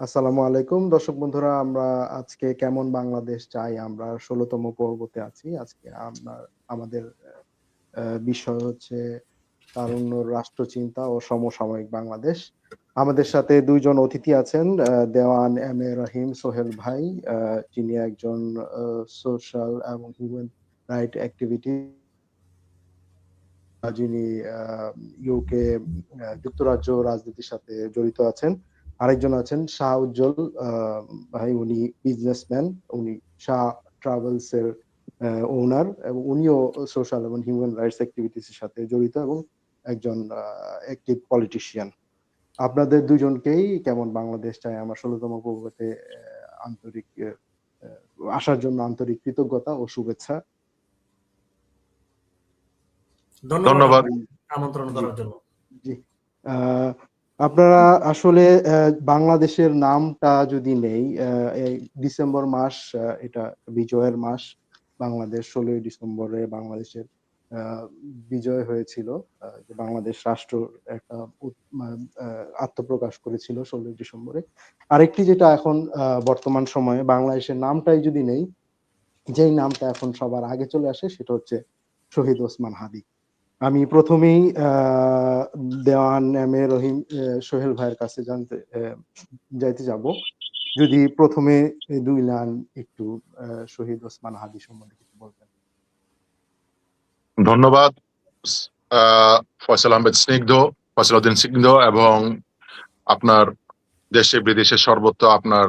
আসসালামু আলাইকুম দর্শক বন্ধুরা, আমরা আজকে কেমন বাংলাদেশ চাই আমরা ১৬তম পর্বতে আছি। আজকে আমাদের বিষয় হচ্ছে তারুণ্য রাষ্ট্রচিন্তা ও সমসাময়িক বাংলাদেশ। আমাদের সাথে ২ জন অতিথি আছেন। দেওয়ান এম এ রহিম সোহেল ভাই, আ যিনি একজন সোশ্যাল এবং হিউম্যান রাইট অ্যাক্টিভিটি যিনি আ ইউকে যুক্তরাজ্য রাজনীতির সাথে জড়িত আছেন। আরেকজন আছেন শাহ উজ্জ্বল আ ভাই, উনি বিজনেসম্যান। উনি শাহ ট্রাভেলস এর ওনার এবং উনিও সোশ্যাল এবং হিউম্যান রাইটস এক্টিভিটিস এর সাথে জড়িত এবং একজন অ্যাক্টিভ পলিটিশিয়ান। আপনাদের দুজনকেই কেমন বাংলাদেশ চাই আমার ১৬তম পর্বতে আন্তরিক আসার জন্য আন্তরিক কৃতজ্ঞতা ও শুভেচ্ছা। ধন্যবাদ ধন্যবাদ। আপনাকে আমন্ত্রণ জি, করার জন্য। জি। আ আপনারা আসলে বাংলাদেশের নামটা যদি নেই, এই ডিসেম্বর মাস, এটা বিজয়ের মাস। বাংলাদেশ ১৬ই ডিসেম্বরে বাংলাদেশের আ বিজয় হয়েছিল। যে বাংলাদেশ রাষ্ট্র একটা মা আ আত্মপ্রকাশ করেছিল ১৬ই ডিসেম্বরে। আরেকটি যেটা এখন বর্তমান সময়ে বাংলাদেশের নামটাই যদি নেই, যেই নামটা এখন সবার আগে চলে আসে সেটা হচ্ছে শহীদ ওসমান হাদি। আমি ১ম এই দেওয়ান এম এ রহিম সোহেল ভাইয়ের কাছে যাইতে যাব। যদি ১ম এ ২ লাইন একটু শহীদ ওসমান হাদি সম্বন্ধে কিছু বলতেন। ধন্যবাদ ফয়সাল আহমেদ স্নিগ্ধ, ফয়সাল উদ্দিন স্নিগ্ধ এবং আপনার দেশে বিদেশে সর্বত্র আপনার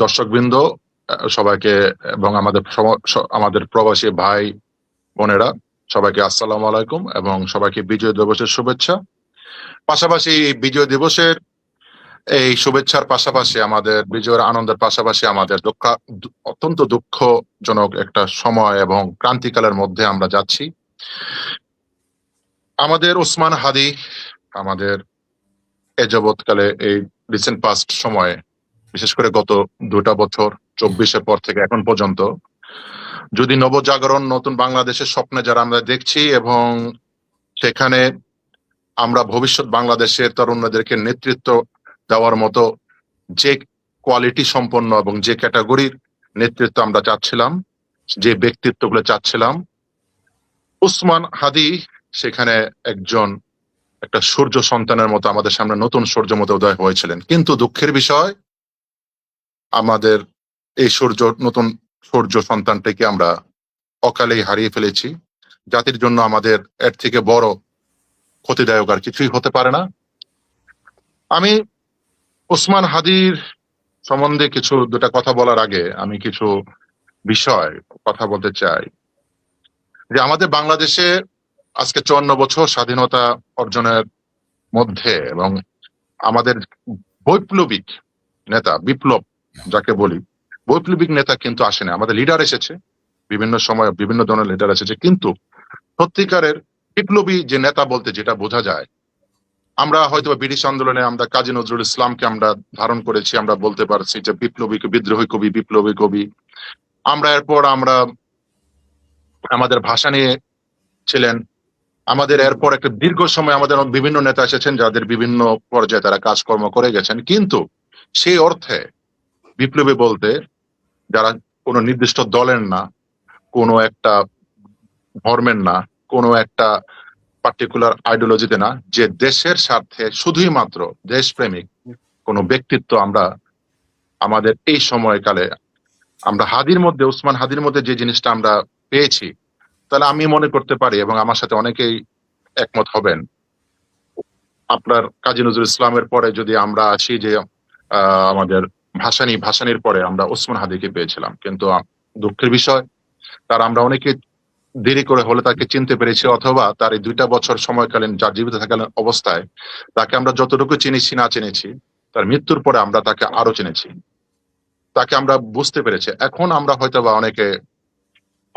দর্শকবৃন্দ, সবাইকে এবং আমাদের প্রবাসী ভাই বোনেরা সবাইকে আসসালামু আলাইকুম এবং সবাইকে বিজয় দিবসের শুভেচ্ছা। পাশাপাশি এই বিজয় দিবসের এই শুভেচ্ছার পাশাপাশি আমাদের বিজয়ের আনন্দের পাশাপাশি আমাদের অত্যন্ত দুঃখজনক একটা সময় এবং ক্রান্তিকালের মধ্যে আমরা যাচ্ছি। আমাদের ওসমান হাদি আমাদের এ যাবৎকালে এই রিসেন্ট পাস্ট সময়ে, বিশেষ করে গত ২টা বছর ২৪-এর পর থেকে এখন পর্যন্ত, যদি নবজাগরণ নতুন বাংলাদেশের স্বপ্নে যারা আমরা দেখছি এবং সেখানে আমরা ভবিষ্যৎ বাংলাদেশের তরুণদেরকে নেতৃত্ব দেওয়ার মতো যে কোয়ালিটি সম্পন্ন এবং যে ক্যাটাগরির নেতৃত্ব আমরা চাচ্ছিলাম, যে ব্যক্তিত্বগুলো চাচ্ছিলাম, ওসমান হাদি সেখানে একটা সূর্য সন্তানের মতো আমাদের সামনে নতুন সূর্য মতো উদয় হয়েছিলেন। কিন্তু দুঃখের বিষয়, আমাদের এই নতুন সূর্য সন্তানটিকে আমরা অকালেই হারিয়ে ফেলেছি। জাতির জন্য আমাদের এর থেকে বড় ক্ষতিদায়ক আর কিছুই হতে পারে না। আমি ওসমান হাদির সম্বন্ধে দুটা কথা বলার আগে আমি কিছু বিষয় কথা বলতে চাই। যে আমাদের বাংলাদেশে আজকে ৫৪ বছর স্বাধীনতা অর্জনের মধ্যে এবং আমাদের বৈপ্লবিক নেতা, বিপ্লব যাকে বলি, বৈপ্লবিক নেতা কিন্তু আসেনি। আমাদের লিডার এসেছে, বিভিন্ন সময় বিভিন্ন ধরনের লিডার এসেছে, কিন্তু সত্যিকারের বিপ্লবী যে নেতা বলতে যেটা বোঝা যায়, আমরা হয়তো ব্রিটিশ আন্দোলনে আমরা কাজী নজরুল ইসলামকে আমরা ধারণ করেছি, আমরা বলতে পারছি যে বিপ্লবী বিদ্রোহী কবি, বিপ্লবী কবি। এরপর আমরা আমাদের ভাষা নিয়ে ছিলেন। আমাদের এরপর একটা দীর্ঘ সময় আমাদের বিভিন্ন নেতা এসেছেন যাদের বিভিন্ন পর্যায়ে তারা কাজকর্ম করে গেছেন, কিন্তু সেই অর্থে বিপ্লবী বলতে যারা কোনো নির্দিষ্ট দলের না, কোনো একটা ধর্মের না, কোনো একটা পার্টিকুলার আইডিওলজিতে না, যে দেশের স্বার্থে শুধুই মাত্র দেশপ্রেমিক কোনো ব্যক্তিত্ব আমরা আমাদের এই সময়কালে আমরা ওসমান হাদির মধ্যে যে জিনিসটা আমরা পেয়েছি, তাহলে আমি মনে করতে পারি এবং আমার সাথে অনেকেই একমত হবেন, আপনার কাজী নজরুল ইসলামের পরে যদি আমরা আসি যে আমাদের ভাসানীর পরে আমরা ওসমান হাদিকে পেয়েছিলাম। কিন্তু দুঃখের বিষয়, আমরা অনেকে দেরি করে হলে তাকে চিনতে পেরেছি, অথবা তার এই ২টা বছর সময়কালীন যার জীবিত থাকাকালীন অবস্থায় তাকে আমরা যতটুকু চিনেছি না চিনেছি, তার মৃত্যুর পরে আমরা তাকে আরো চিনেছি, তাকে আমরা বুঝতে পেরেছি। এখন আমরা হয়তো বা অনেকে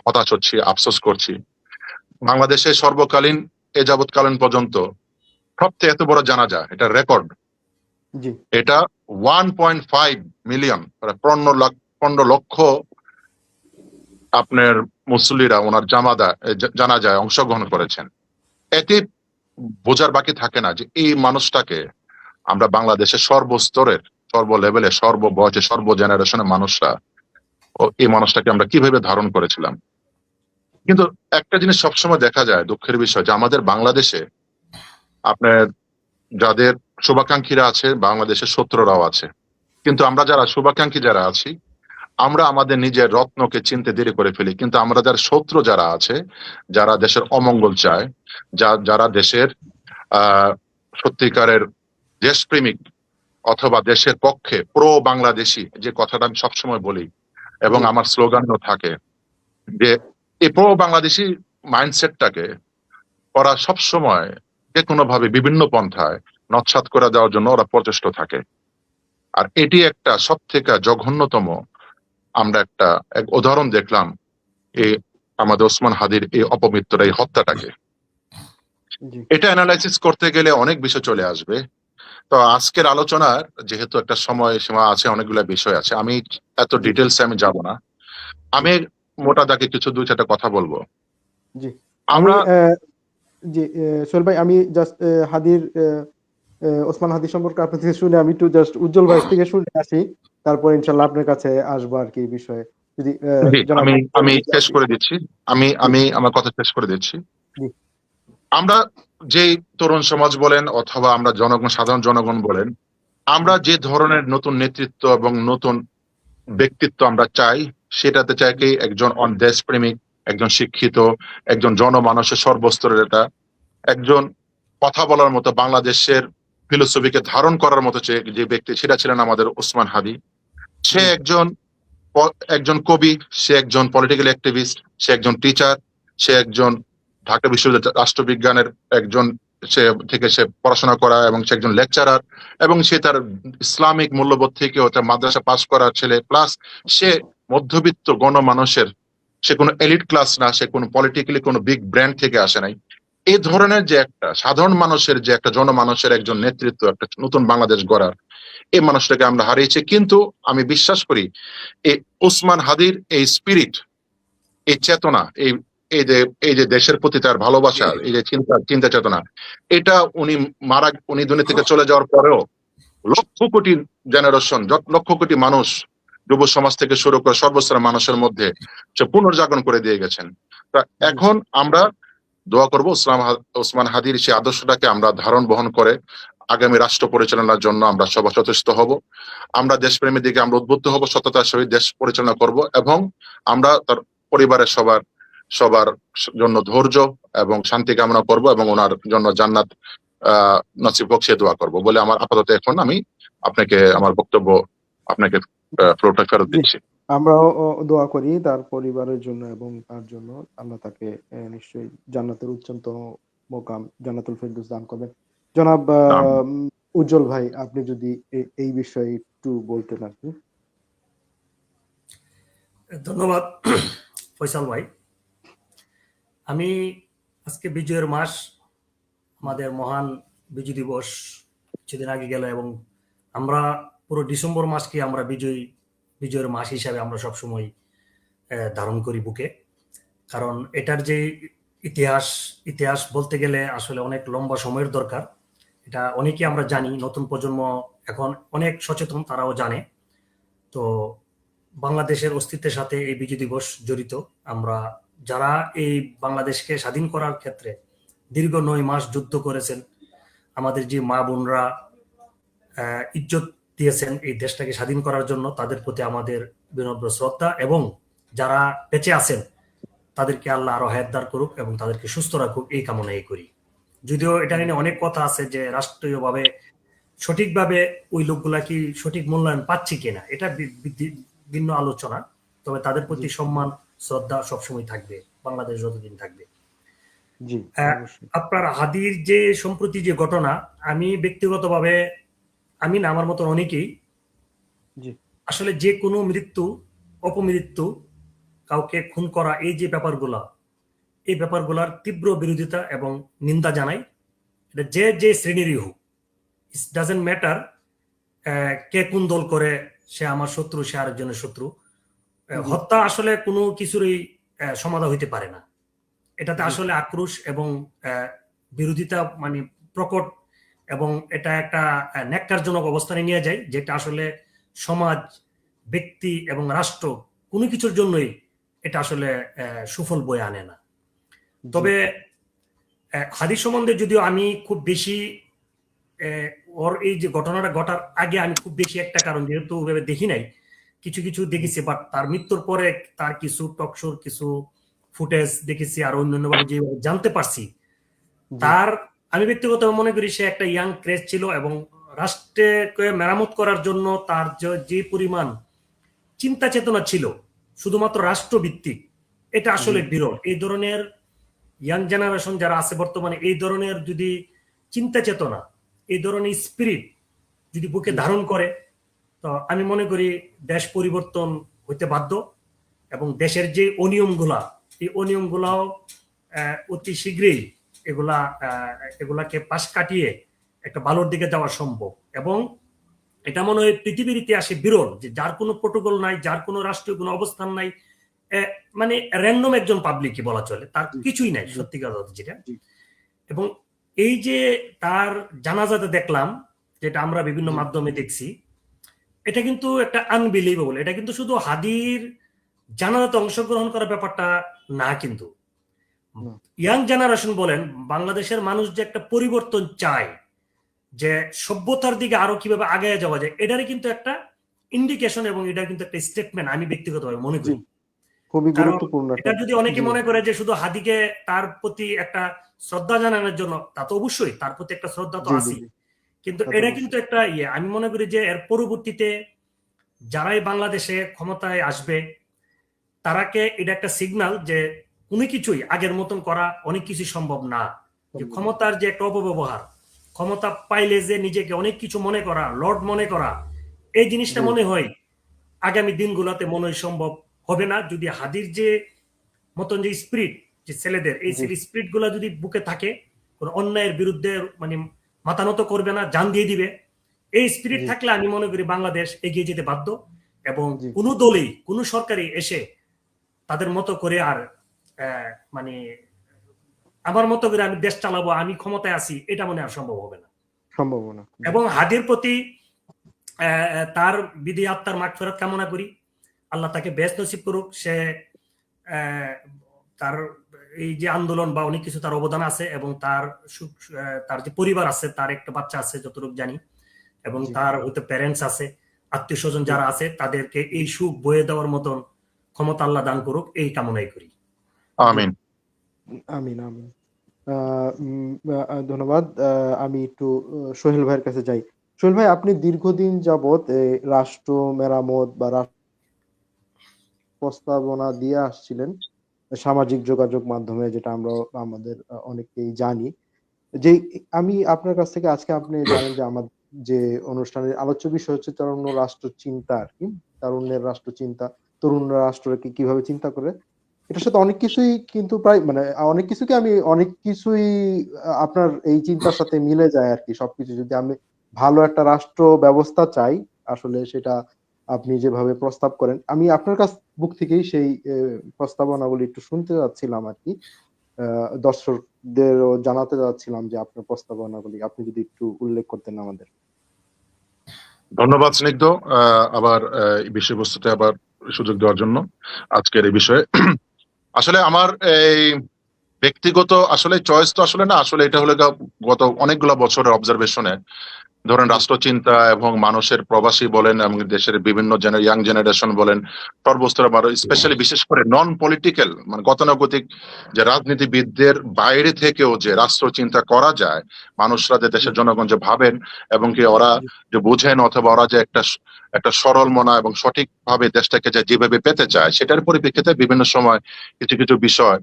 হতাশ হচ্ছি, আফসোস করছি। বাংলাদেশে সর্বকালীন এ যাবৎকালীন পর্যন্ত সবচেয়ে এত বড় জানাজা, এটা রেকর্ড। জি। এটা 1.5 মিলিয়ন, ১৫ লক্ষ আপনার মুসল্লিরা ওনার জানাজায় অংশগ্রহণ করেছেন। এতে বোঝার বাকি থাকে না যে এই মানুষটাকে আমরা বাংলাদেশের সর্বস্তরের সর্ব লেভেলে, সর্ব বয়সে, সর্ব জেনারেশনের মানুষরা এই মানুষটাকে আমরা কিভাবে ধারণ করেছিলাম। কিন্তু একটা জিনিস সবসময় দেখা যায়, দুঃখের বিষয়, যে আমাদের বাংলাদেশে আপনার যাদের শুভাকাঙ্ক্ষীরা আছে, বাংলাদেশের শত্রুরাও আছে। কিন্তু আমরা যারা শুভাকাঙ্ক্ষী যারা আছি, আমরা আমাদের নিজের রত্নকে চিনতে দেরি করে ফেলি। কিন্তু আমরা যারা শত্রু যারা আছে, যারা দেশের অমঙ্গল চায়, যারা দেশের সত্যিকারের দেশপ্রেমিক অথবা দেশের পক্ষে প্রো বাংলাদেশি, যে কথাটা আমি সবসময় বলি এবং আমার স্লোগানও থাকে, যে এই প্রো বাংলাদেশি মাইন্ডসেটটাকে ওরা সবসময় যে কোনো ভাবে বিভিন্ন পন্থায় নৎসাৎ করে দেওয়ার জন্য ওরা প্রচেষ্ট থাকে। আর এটি একটা সব থেকে জঘন্যতম আমরা এক উদাহরণ দেখলাম এই আমাদের ওসমান হাদির এই অপমৃত্যুর, এই হত্যাটাকে। এটা অ্যানালাইসিস করতে গেলে অনেক বিষয় চলে আসবে। তো আজকের আলোচনার যেহেতু একটা সময় সীমা আছে, অনেকগুলো বিষয় আছে, আমি এত ডিটেলসে আমি যাব না। আমি মোটা দাগে কিছু 2-4টা কথা বলবো। জি, আমরা জি সোহেল ভাই, আমি জাস্ট হাদির ওসমান হাদি সম্পর্কে আপনার থেকে শুনে আমি একটু জাস্ট উজ্জ্বল ভাই থেকে শুনে আসি, তারপর ইনশাল্লাহ আপনার কাছে আসবো আর কি এই বিষয়ে। যদি আমি শেষ করে দিচ্ছি, আমি আমার কথা শেষ করে দিচ্ছি। আমরা যে তরুণ সমাজ বলেন অথবা আমরা জনগণ, সাধারণ জনগণ বলেন, আমরা যে ধরনের নতুন নেতৃত্ব এবং নতুন ব্যক্তিত্ব আমরা চাই, সেটাতে চাই কি একজন দেশপ্রেমিক, একজন শিক্ষিত, একজন জনমানুষের সর্বস্তরের একজন কথা বলার মতো, বাংলাদেশের ফিলোসফিকে ধারণ করার মতো যে ব্যক্তি, সেটা ছিলেন আমাদের ওসমান হাদি। সে একজন কবি, সে একজন পলিটিক্যাল অ্যাক্টিভিস্ট, সে একজন টিচার, সে একজন ঢাকা বিশ্ববিদ্যালয়ের রাষ্ট্রবিজ্ঞানের একজন সে পড়াশোনা করা, এবং সে একজন লেকচারার, এবং সে তার ইসলামিক মূল্যবোধ থেকে তার মাদ্রাসা পাস করা ছেলে, প্লাস সে মধ্যবিত্ত গণমানুষের, সে কোনো এলিট ক্লাস না, সে কোনো পলিটিক্যালি কোনো বিগ ব্র্যান্ড থেকে আসে নাই। এই ধরনের যে একটা সাধারণ মানুষের, যে একটা জনমানুষের একজন নেতৃত্ব, একটা নতুন বাংলাদেশ গড়ার, এই মানুষটাকে আমরা হারিয়েছি। কিন্তু আমি বিশ্বাস করি এই ওসমান হাদির এই স্পিরিট, এই চেতনা, এই যে দেশের প্রতি তার ভালোবাসা, এই যে চিন্তা চেতনা, এটা উনি দুনিয়া থেকে চলে যাওয়ার পরেও লক্ষ কোটি জেনারেশন, লক্ষ কোটি মানুষ, যুব সমাজ থেকে শুরু করে সর্বস্তরের মানুষের মধ্যে সে পুনর্জাগরণ করে দিয়ে গেছেন। তা এখন আমরা দোয়া করবো ওসমান হাদির সেই আদর্শটাকে আমরা ধারণ বহন করে আগামী রাষ্ট্র পরিচালনার জন্য আমরা সবাই সচেষ্ট হব। আমরা দেশপ্রেমের দিকে আমরা উদ্বুদ্ধ হব, সততার সহিত দেশ পরিচালনা করব, এবং আমরা তার পরিবারের সবার জন্য ধৈর্য এবং শান্তি কামনা করব, এবং ওনার জন্য জান্নাত নসিব হোক সে দোয়া করবো বলে আমার আপাতত এখন আমি আপনাকে আমার বক্তব্য আপনাকে ফ্লোরটা ফেরত দিচ্ছি। আমরাও দোয়া করি তার পরিবারের জন্য, এবং তার জন্য আল্লাহ তাকে নিশ্চয়ই জান্নাতের উচ্চতম মোকাম জান্নাতুল ফেরদৌস দান করবেন। জনাব উজ্জ্বল ভাই, আপনি যদি এই বিষয়ে একটু বলতেন আর কি। ধন্যবাদ ফয়সাল ভাই। আমি আজকে বিজয়ের মাস, আমাদের মহান বিজয় দিবস কিছুদিন আগে গেল, এবং আমরা পুরো ডিসেম্বর মাসকে আমরা বিজয়ের মাস হিসাবে আমরা সবসময় ধারণ করি বুকে। কারণ এটার যে ইতিহাস বলতে গেলে আসলে অনেক লম্বা সময়ের দরকার। এটা অনেকে আমরা জানি, নতুন প্রজন্ম এখন অনেক সচেতন, তারাও জানে। তো বাংলাদেশের অস্তিত্বের সাথে এই বিজয় দিবস জড়িত। আমরা যারা এই বাংলাদেশকে স্বাধীন করার ক্ষেত্রে দীর্ঘ 9 মাস যুদ্ধ করেছেন, আমাদের যে মা বোনরা ইজ্জত দিয়েছেন এই দেশটাকে স্বাধীন করার জন্য, তাদের প্রতি আমাদের বিনম্র শ্রদ্ধা, এবং যারা বেঁচে আছেন তাদেরকে আল্লাহ আরো হায়াতদার করুক এবং তাদেরকে সুস্থ রাখুক, এই কামনাই করি। যদিও এটা নিয়ে অনেক কথা আছে যে রাষ্ট্রীয়ভাবে সঠিকভাবে ওই লোকগুলা কি সঠিক মূল্যায়ন পাচ্ছে কিনা, এটা ভিন্ন আলোচনা। তবে তাদের প্রতি সম্মান, শ্রদ্ধা সবসময় থাকবে, বাংলাদেশ যতদিন থাকবে। আপনার হাদির যে সম্প্রতি যে ঘটনা, আমি ব্যক্তিগতভাবে, আমি না, আমার মতন অনেকেই আসলে যে কোনো মৃত্যু, অপমৃত্যু, কাউকে খুন করা, এই যে এই ব্যাপারগুলার তীব্র বিরোধিতা এবং নিন্দা জানাই। এটা যে শ্রেণীরই হোক, ইট ডাজেন্ট ম্যাটার কে কোন দল করে, সে আমার শত্রু, সে আরেকজনের শত্রু। হত্যা আসলে কোনো কিছুরই সমাধান হইতে পারে না। এটাতে আসলে আক্রোশ এবং বিরোধিতা, মানে প্রকট এবং এটা একটা ন্যাক্কারজনক অবস্থানে নিয়ে যায়, যেটা আসলে সমাজ, ব্যক্তি এবং রাষ্ট্র কোনো কিছুর জন্যই এটা আসলে সুফল বয়ে আনে না। তবে হাদিস সম্বন্ধে যদিও আমি খুব বেশি ওর এই যে ঘটনাটা ঘটার আগে আমি খুব বেশি একটা, কারণ যেহেতু ওভাবে দেখি নাই, কিছু কিছু দেখেছি, বাট তার মৃত্যুর পরে তার কিছু টকশোর কিছু ফুটেজ দেখেছি আর অন্যান্য ভাবে যেভাবে জানতে পারছি, তার আমি ব্যক্তিগতভাবে মনে করি সে একটা ইয়াং ক্রেজ ছিল এবং রাষ্ট্রকে মেরামত করার জন্য তার যে পরিমাণ চিন্তা চেতনা ছিল শুধুমাত্র রাষ্ট্রভিত্তিক, এটা আসলে বিরল। এই ধরনের ইয়াং জেনারেশন যারা আছে বর্তমানে, এই ধরনের যদি চিন্তা চেতনা, এই ধরনের স্পিরিট যদি বুকে ধারণ করে, তো আমি মনে করি দেশ পরিবর্তন হইতে বাধ্য এবং দেশের যে অনিয়মগুলা, এই অনিয়মগুলাও অতি শীঘ্রই এগুলাকে পাশ কাটিয়ে একটা ভালোর দিকে যাওয়া সম্ভব। এবং এটা মনে হয় পৃথিবীর ইতিহাসে বিরল যে যার কোনো প্রোটোকল নাই, যার কোনো রাষ্ট্রীয় কোনো অবস্থান নাই, মানে র্যান্ডম একজন পাবলিকই বলা চলে, তার কিছুই নাই সত্যিকার যেটা। এবং এই যে তার জানাজাতে দেখলাম, যেটা আমরা বিভিন্ন মাধ্যমে দেখছি, এটা কিন্তু একটা আনবিলিভেবল। এটা কিন্তু শুধু হাদির জানাজাতে অংশগ্রহণ করার ব্যাপারটা না, কিন্তু ইয়াং জেনারেশন বলেন, বাংলাদেশের মানুষ যে একটা পরিবর্তন চায়, যে সভ্যতার দিকে আরো কিভাবে আগে যাওয়া যায়, এটারই কিন্তু একটা ইন্ডিকেশন এবং এটা কিন্তু একটা স্টেটমেন্ট আমি ব্যক্তিগতভাবে মনে করি। খুবই গুরুত্বপূর্ণ। এটা যদি অনেকে মনে করে যে শুধু হাদিকে তার প্রতি একটা শ্রদ্ধা জানানোর জন্য, তা তো অবশ্যই তার প্রতি একটা শ্রদ্ধা তো আছে, কিন্তু এটা কিন্তু একটা আমি মনে করি যে এর পরবর্তীতে যারাই বাংলাদেশে ক্ষমতায় আসবে, তারাকে এটা একটা সিগন্যাল যে কোনো কিছুই আগের মতন করা অনেক কিছু সম্ভব না। যে ক্ষমতার যে একটা অপব্যবহার, ক্ষমতা পাইলে যে নিজেকে অনেক কিছু মনে করা, লর্ড মনে করা, এই জিনিসটা মনে হয় আগামী দিনগুলোতে মনে হয় সম্ভব হবে না, যদি হাদির যে মতন যে স্পিরিট, যে ছেলেদের এই স্পিরিট গুলা যদি বুকে থাকে, কোন অন্যায়ের বিরুদ্ধে মানে মাথা নত করবে না, জান দিয়ে দিবে, এই স্পিরিট থাকলে আমি মনে করি বাংলাদেশ এগিয়ে যেতে বাধ্য। এবং কোনো দলই, কোনো সরকারি এসে তাদের মতো করে আর মানে আমার মতো করে আমি দেশ চালাবো, আমি ক্ষমতায় আছি, এটা মনে আর সম্ভব হবে না। এবং হাদির প্রতি তার বিধি আত্মার মাগফিরাত কামনা করি, আল্লাহ তাকে বেহেশত নসিব করুক। সে তার এই যে আন্দোলন বা অনেক কিছু তার অবদান আছে, এবং তার যে পরিবার আছে, তার একটা বাচ্চা আছে যতটুকু জানি, এবং তার হয়তো প্যারেন্টস আছে, আত্মীয় স্বজন যারা আছে, তাদেরকে এই সুখ বয়ে দেওয়ার মতন ক্ষমতা আল্লাহ দান করুক, এই কামনাই করি। আমিন আমিন আমিন। ধন্যবাদ। আমি একটু সোহেল ভাইয়ের কাছে যাই। সোহেল ভাই, আপনি দীর্ঘদিন যাবৎ রাষ্ট্র মেরামত বা প্রস্তাবনা দিয়ে আসছিলেন সামাজিক যোগাযোগ মাধ্যমে, যেটা আমরা আমাদের অনেকেই জানি। যে আমি আপনার কাছ থেকে আজকে, আপনি জানেন যে আমার যে অনুষ্ঠানের আলোচ্য বিষয় হচ্ছে তরুণ রাষ্ট্র চিন্তা আর কি, তারুণ্যের রাষ্ট্র চিন্তা, তরুণরা রাষ্ট্রকে কিভাবে চিন্তা করে। এটার সাথে অনেক কিছুই কিন্তু প্রায় মানে অনেক কিছুই আপনার এই চিন্তার সাথে মিলে যায় আর কি। সবকিছু যদি আমি ভালো একটা রাষ্ট্র ব্যবস্থা চাই, আসলে সেটা আপনি যেভাবে প্রস্তাব করেন, আমি আপনার কাছ বুক থেকেই সেই প্রস্তাবনাগুলি একটু শুনতে যাচ্ছিলাম আর কি। দর্শকদেরও জানাতে যাচ্ছিলাম যে আপনার প্রস্তাবনাগুলি আপনি যদি একটু উল্লেখ করতেন আমাদের। ধন্যবাদ স্নিগ্ধ, আবার এই বিষয়বস্তুতে আবার সুযোগ দেওয়ার জন্য আজকের এই বিষয়ে। আসলে আমার এই ব্যক্তিগত আসলে চয়েস তো আসলে না, আসলে এটা হলো গত অনেকগুলো বছরের অবজারভেশনে, ধরেন রাষ্ট্রচিন্তা এবং মানুষের, প্রবাসী বলেন এবং দেশের বিভিন্ন ইয়াং জেনারেশন বলেন, সর্বস্তরে স্পেশালি বিশেষ করে নন পলিটিক্যাল মানে গতানুগতিক যে রাজনীতিবিদদের বাইরে থেকেও যে রাষ্ট্র চিন্তা করা যায়, মানুষরা যে দেশের জনগণ যে ভাবেন এবং কি ওরা যে বুঝেন, অথবা ওরা যে একটা সরল মনা এবং সঠিকভাবে দেশটাকে যেভাবে পেতে চায়, সেটার পরিপ্রেক্ষিতে বিভিন্ন সময় কিছু কিছু বিষয়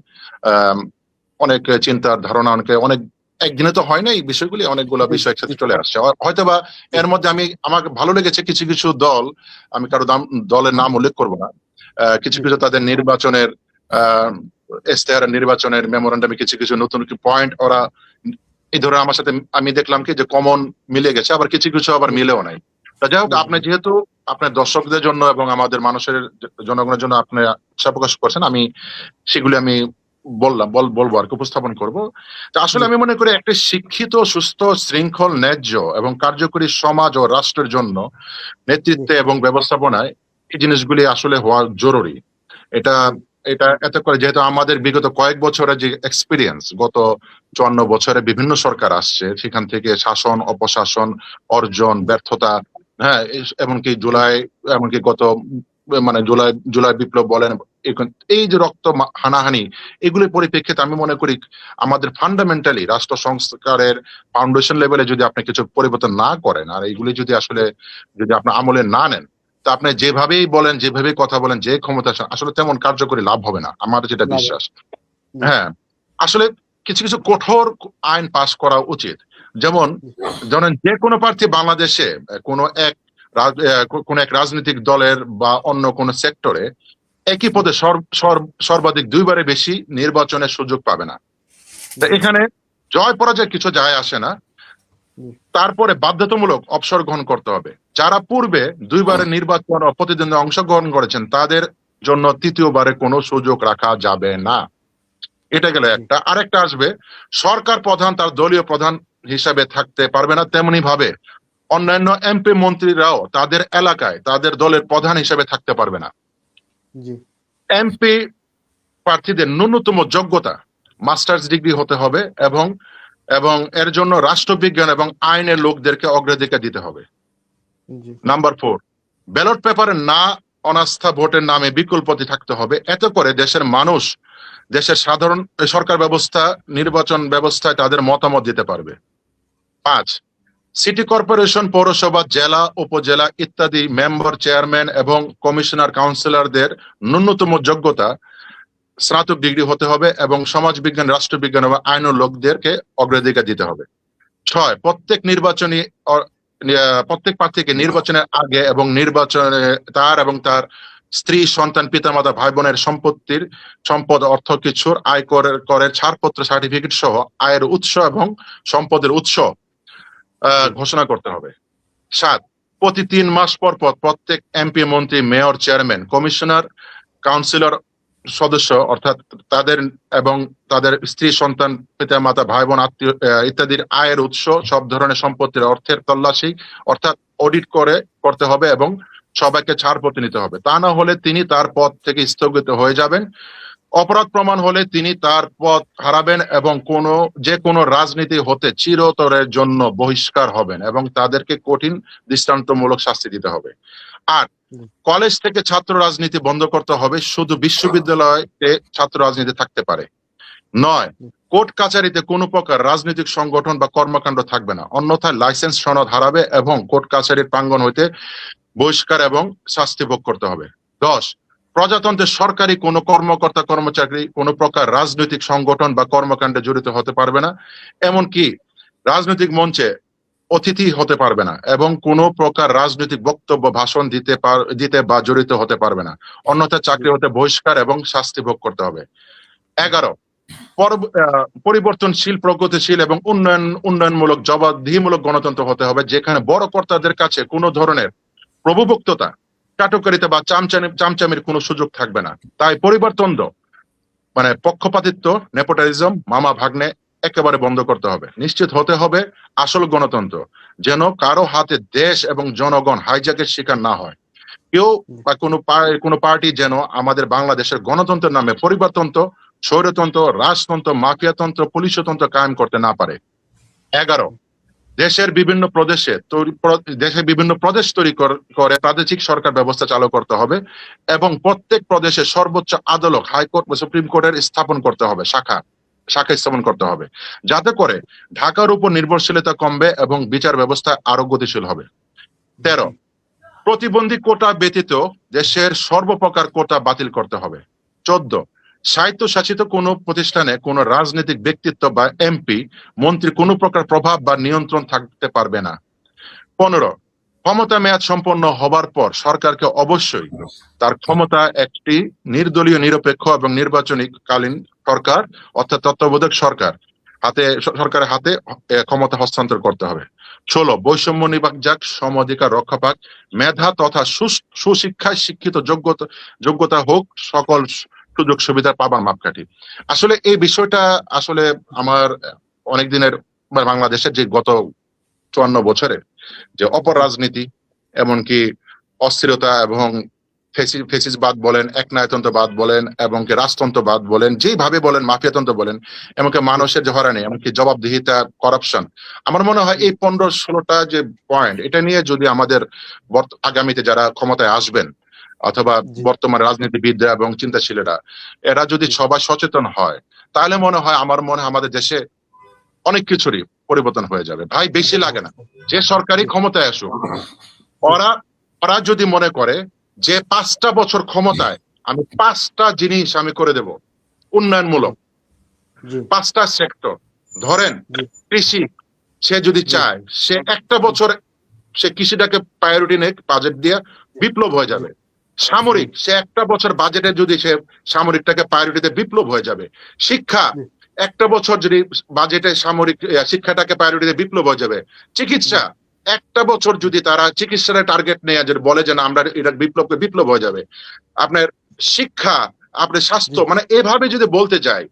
অনেক চিন্তার ধারণা, অনেক একদিনে তো হয় না, এই বিষয়গুলি অনেকগুলো বিষয় একসাথে চলে আসছে। হয়তোবা এর মধ্যে আমাকে ভালো লেগেছে কিছু কিছু দল, আমি কারো দলের নাম উল্লেখ করবো না, কিছু কিছু তাদের নির্বাচনের ইশতেহার, নির্বাচনের মেমোরেন্ডামে কিছু কিছু নতুন পয়েন্ট ওরা এই ধরে আমার সাথে আমি দেখলাম কি যে কমন মিলে গেছে, আবার কিছু কিছু আবার মিলেও নাই। যাই হোক, আপনি যেহেতু আপনার দর্শকদের জন্য এবং আমাদের মানুষের জনগণের জন্য আপনি আশা প্রকাশ করছেন, আমি সেগুলি বলবো আর কি, উপস্থাপন করবো। তো আসলে আমি মনে করি একটা শিক্ষিত, সুস্থ, শৃঙ্খল, ন্যায্য এবং কার্যকরী সমাজ ও রাষ্ট্রের জন্য নেতৃত্বে এবং ব্যবস্থাপনায় এই জিনিসগুলি আসলে হওয়া জরুরি। এটা এটা এতে করে যেহেতু আমাদের বিগত কয়েক বছরের যে এক্সপিরিয়েন্স, গত 54 বছরে বিভিন্ন সরকার আসছে, সেখান থেকে শাসন, অপশাসন, অর্জন, ব্যর্থতা, হ্যাঁ, এমনকি এমনকি গত মানে জুলাই বিপ্লব বলেন, এই যে রক্ত হানাহানি, এগুলির পরিপ্রেক্ষিতে আমি মনে করি আমাদের ফান্ডামেন্টালি রাষ্ট্র সংস্কারের ফাউন্ডেশন লেভেলে যদি আপনি কিছু পরিবর্তন না করেন, আর এইগুলি যদি আপনার আমলে না নেন, তা আপনি যেভাবেই বলেন, যেভাবেই কথা বলেন, যে ক্ষমতা আসলে তেমন কার্যকরী লাভ হবে না, আমার যেটা বিশ্বাস। হ্যাঁ, আসলে কিছু কিছু কঠোর আইন পাস করা উচিত। যেমন ধরেন যে কোনো প্রার্থী বাংলাদেশে কোন এক রাজনৈতিক দলের বা অন্য কোন সেক্টরে একই পদে সর্বাধিক 2বারে বেশি নির্বাচনের সুযোগ পাবে না। এখানে জয় পরাজয় কিছু যায় আসে না, তারপরে বাধ্যতামূলক অবসর গ্রহণ করতে হবে। যারা পূর্বে 2বারের নির্বাচন ও প্রতিদ্বন্দ্বিতায় অংশগ্রহণ করেছেন, তাদের জন্য 3য়বারে কোনো সুযোগ রাখা যাবে না। এটা গেল একটা। আরেকটা আসবে, সরকার প্রধান তার দলীয় প্রধান হিসাবে থাকতে পারবে না, তেমনি ভাবে অন্যান্য এমপি মন্ত্রীরাও তাদের এলাকায় তাদের দলের প্রধান হিসেবে থাকতে পারবে না। এমপি প্রার্থীদের ন্যূনতম যোগ্যতা মাস্টার্স ডিগ্রি হতে হবে এবং এর জন্য রাষ্ট্রবিজ্ঞান এবং আইনের লোকদেরকে অগ্রাধিকার দিতে হবে। নাম্বার 4, ব্যালট পেপারে না অনাস্থা ভোটের নামে বিকল্পতি থাকতে হবে। এত করে দেশের মানুষ, দেশের সাধারণ সরকার ব্যবস্থা, নির্বাচন ব্যবস্থায় তাদের মতামত দিতে পারবে। 5, সিটি কর্পোরেশন, পৌরসভা, জেলা, উপজেলা ইত্যাদি মেম্বার, চেয়ারম্যান এবং কমিশনার, কাউন্সিলরদের ন্যূনতম যোগ্যতা স্নাতক ডিগ্রি হতে হবে এবং সমাজবিজ্ঞান, রাষ্ট্রবিজ্ঞান এবং আইন লোকদেরকে অগ্রাধিকার দিতে হবে। 6, প্রত্যেক প্রার্থীকে নির্বাচনের আগে এবং নির্বাচনে তার এবং তার স্ত্রী, সন্তান, পিতামাতা, ভাই বোনের সম্পদ, অর্থ কিছুর আয় করের ছাড়পত্র, সার্টিফিকেট সহ আয়ের উৎস এবং সম্পদের উৎস ঘোষণা করতে হবে। 7, প্রতি 3 মাস পর প্রত্যেক এমপি, মন্ত্রী, মেয়র, চেয়ারম্যান, কমিশনার, কাউন্সিলর সদস্য অর্থাৎ তাদের এবং তাদের স্ত্রী, সন্তান, পিতা মাতা, ভাই বোন, আত্মীয় ইত্যাদির আয়ের উৎস, সব ধরনের সম্পত্তির অর্থের তল্লাশি অর্থাৎ অডিট করতে হবে এবং সবাইকে ছাড়পত্র নিতে হবে। তা না হলে তিনি তার পদ থেকে স্থগিত হয়ে যাবেন। অপরাধ প্রমাণ হলে তিনি তার পদ হারাবেন এবং যে কোনো রাজনীতি হতে চিরতরের জন্য বহিষ্কার হবেন এবং তাদেরকে কঠিন দৃষ্টান্তমূলক শাস্তি দিতে হবে। 8, কলেজ থেকে ছাত্র রাজনীতি বন্ধ করতে হবে, শুধু বিশ্ববিদ্যালয়ে ছাত্র রাজনীতি থাকতে পারে। 9, কোর্ট কাছারিতে কোনো প্রকার রাজনৈতিক সংগঠন বা কর্মকাণ্ড থাকবে না, অন্যথায় লাইসেন্স সনদ হারাবে এবং কোর্ট কাছারির প্রাঙ্গণ হইতে বহিষ্কার এবং শাস্তি ভোগ করতে হবে। 10, প্রজাতন্ত্রের সরকারি কোনো কর্মকর্তা, কর্মচারী কোনো প্রকার রাজনৈতিক সংগঠন বা কর্মকাণ্ডে জড়িত হতে পারবে না, এমনকি রাজনৈতিক মঞ্চে অতিথি হতে পারবে না এবং কোনো প্রকার রাজনৈতিক বক্তব্য, ভাষণ দিতে বা জড়িত হতে পারবে না, অন্যথায় চাকরি হতে বহিষ্কার এবং শাস্তি ভোগ করতে হবে। 11, পরিবর্তনশীল, প্রগতিশীল এবং উন্নয়নমূলক, জবাবদিহিমূলক গণতন্ত্র হতে হবে, যেখানে বড় কর্তাদের কাছে কোনো ধরনের প্রভুভক্ততা, চাটুকারিতা বা চামচামির কোনো সুযোগ থাকবে না। তাই পরিবর্তন মানে পক্ষপাতিত্ব, নেপোটিজম, মামা ভাগ্নে একেবারে বন্ধ করতে হবে। নিশ্চিত হতে হবে আসল গণতন্ত্র যেন কারো হাতে দেশ এবং জনগণ হাইজ্যাকের শিকার না হয়। কেউ বা কোনো পার্টি যেন আমাদের বাংলাদেশের গণতন্ত্রের নামে পরিবারতন্ত্র, স্বৈরতন্ত্র, রাজতন্ত্র, মাফিয়াতন্ত্র, পুলিশতন্ত্র কায়েম করতে না পারে। 11, দেশের বিভিন্ন প্রদেশ তৈরি করে প্রাদেশিক সরকার ব্যবস্থা চালু করতে হবে এবং প্রত্যেক প্রদেশে সর্বোচ্চ আদালত, হাইকোর্ট বা সুপ্রিম কোর্টের স্থাপন করতে হবে, শাখা স্থাপন করতে হবে, যাতে করে ঢাকার উপর নির্ভরশীলতা কমবে এবং বিচার ব্যবস্থা আরো গতিশীল হবে। 13, প্রতিবন্ধী কোটা ব্যতীত দেশের সর্বপ্রকার কোটা বাতিল করতে হবে। 14, স্বায়ত্তশাসিত কোনো প্রতিষ্ঠানে কোনো রাজনৈতিক ব্যক্তিত্ব বা এমপি, মন্ত্রী কোনো প্রকার প্রভাব বা নিয়ন্ত্রণ থাকতে পারবে না। 15, ক্ষমতা মেয়াদ সম্পন্ন হবার পর সরকারকে অবশ্যই তার ক্ষমতা একটি নির্দলীয়, নিরপেক্ষ এবং নির্বাচনী কালীন সরকার অর্থাৎ তত্ত্বাবধায়ক সরকারের হাতে ক্ষমতা হস্তান্তর করতে হবে। 16, বৈষম্য নিবাক যাক, সম অধিকার রক্ষা পাক, মেধা তথা সুশিক্ষায় শিক্ষিত যোগ্যতা হোক সকল সুযোগ সুবিধা পাবার মাপকাঠি। আসলে এই বিষয়টা আসলে আমার অনেক দিনের বাংলাদেশের যে গত 54 বছরে যে অপরাজনীতি, এমনকি অস্থিরতা এবং ফেসিসবাদ বলেন, একনায়তন্ত্রবাদ বলেন, এবং কি রাজতন্ত্রবাদ বলেন, যেভাবে বলেন, মাফিয়াতন্ত্র বলেন, এমনকি মানুষের যে হয়রানি, এমনকি জবাবদিহিতা, করাপশন, আমার মনে হয় এই 15-16টা যে পয়েন্ট, এটা নিয়ে যদি আমাদের আগামীতে যারা ক্ষমতায় আসবেন অথবা জি বর্তমান রাজনীতিবিদরা এবং চিন্তাশীলেরা, এরা যদি জি সবাই সচেতন হয়, তাহলে মনে হয়, আমার মনে হয় আমাদের দেশে অনেক কিছুরই পরিবর্তন হয়ে যাবে। ভাই, বেশি লাগে না, যে সরকারি জি ক্ষমতায় আসুক, জি ওরা ওরা যদি মনে করে যে 5টা বছর ক্ষমতায় আমি 5টা জিনিস আমি করে দেব উন্নয়নমূলক, জি 5টা সেক্টর, ধরেন জি কৃষি, সে যদি জি চায়, সে একটা বছর সে কৃষিটাকে প্রায়োরিটি নেক, বাজেট দিয়ে বিপ্লব হয়ে জি যাবে। সামরিক, সে একটা বছর বাজেটে যদি সে সামরিকটাকে প্রায়োরিটিতে বিপ্লব হয়ে যাবে। শিক্ষা, জি একটা বছর যদি বাজেটে সামরিক শিক্ষাটাকে প্রায়োরিটিতে বিপ্লব হয়ে যাবে। চিকিৎসা, একটা বছর যদি তারা চিকিৎসার টার্গেট নেয়, যে বলে যে না, আমরা এটা বিপ্লবকে বিপ্লব হয়ে যাবে। আপনার শিক্ষা, আপনার স্বাস্থ্য, জি মানে এভাবে যদি বলতে যাই,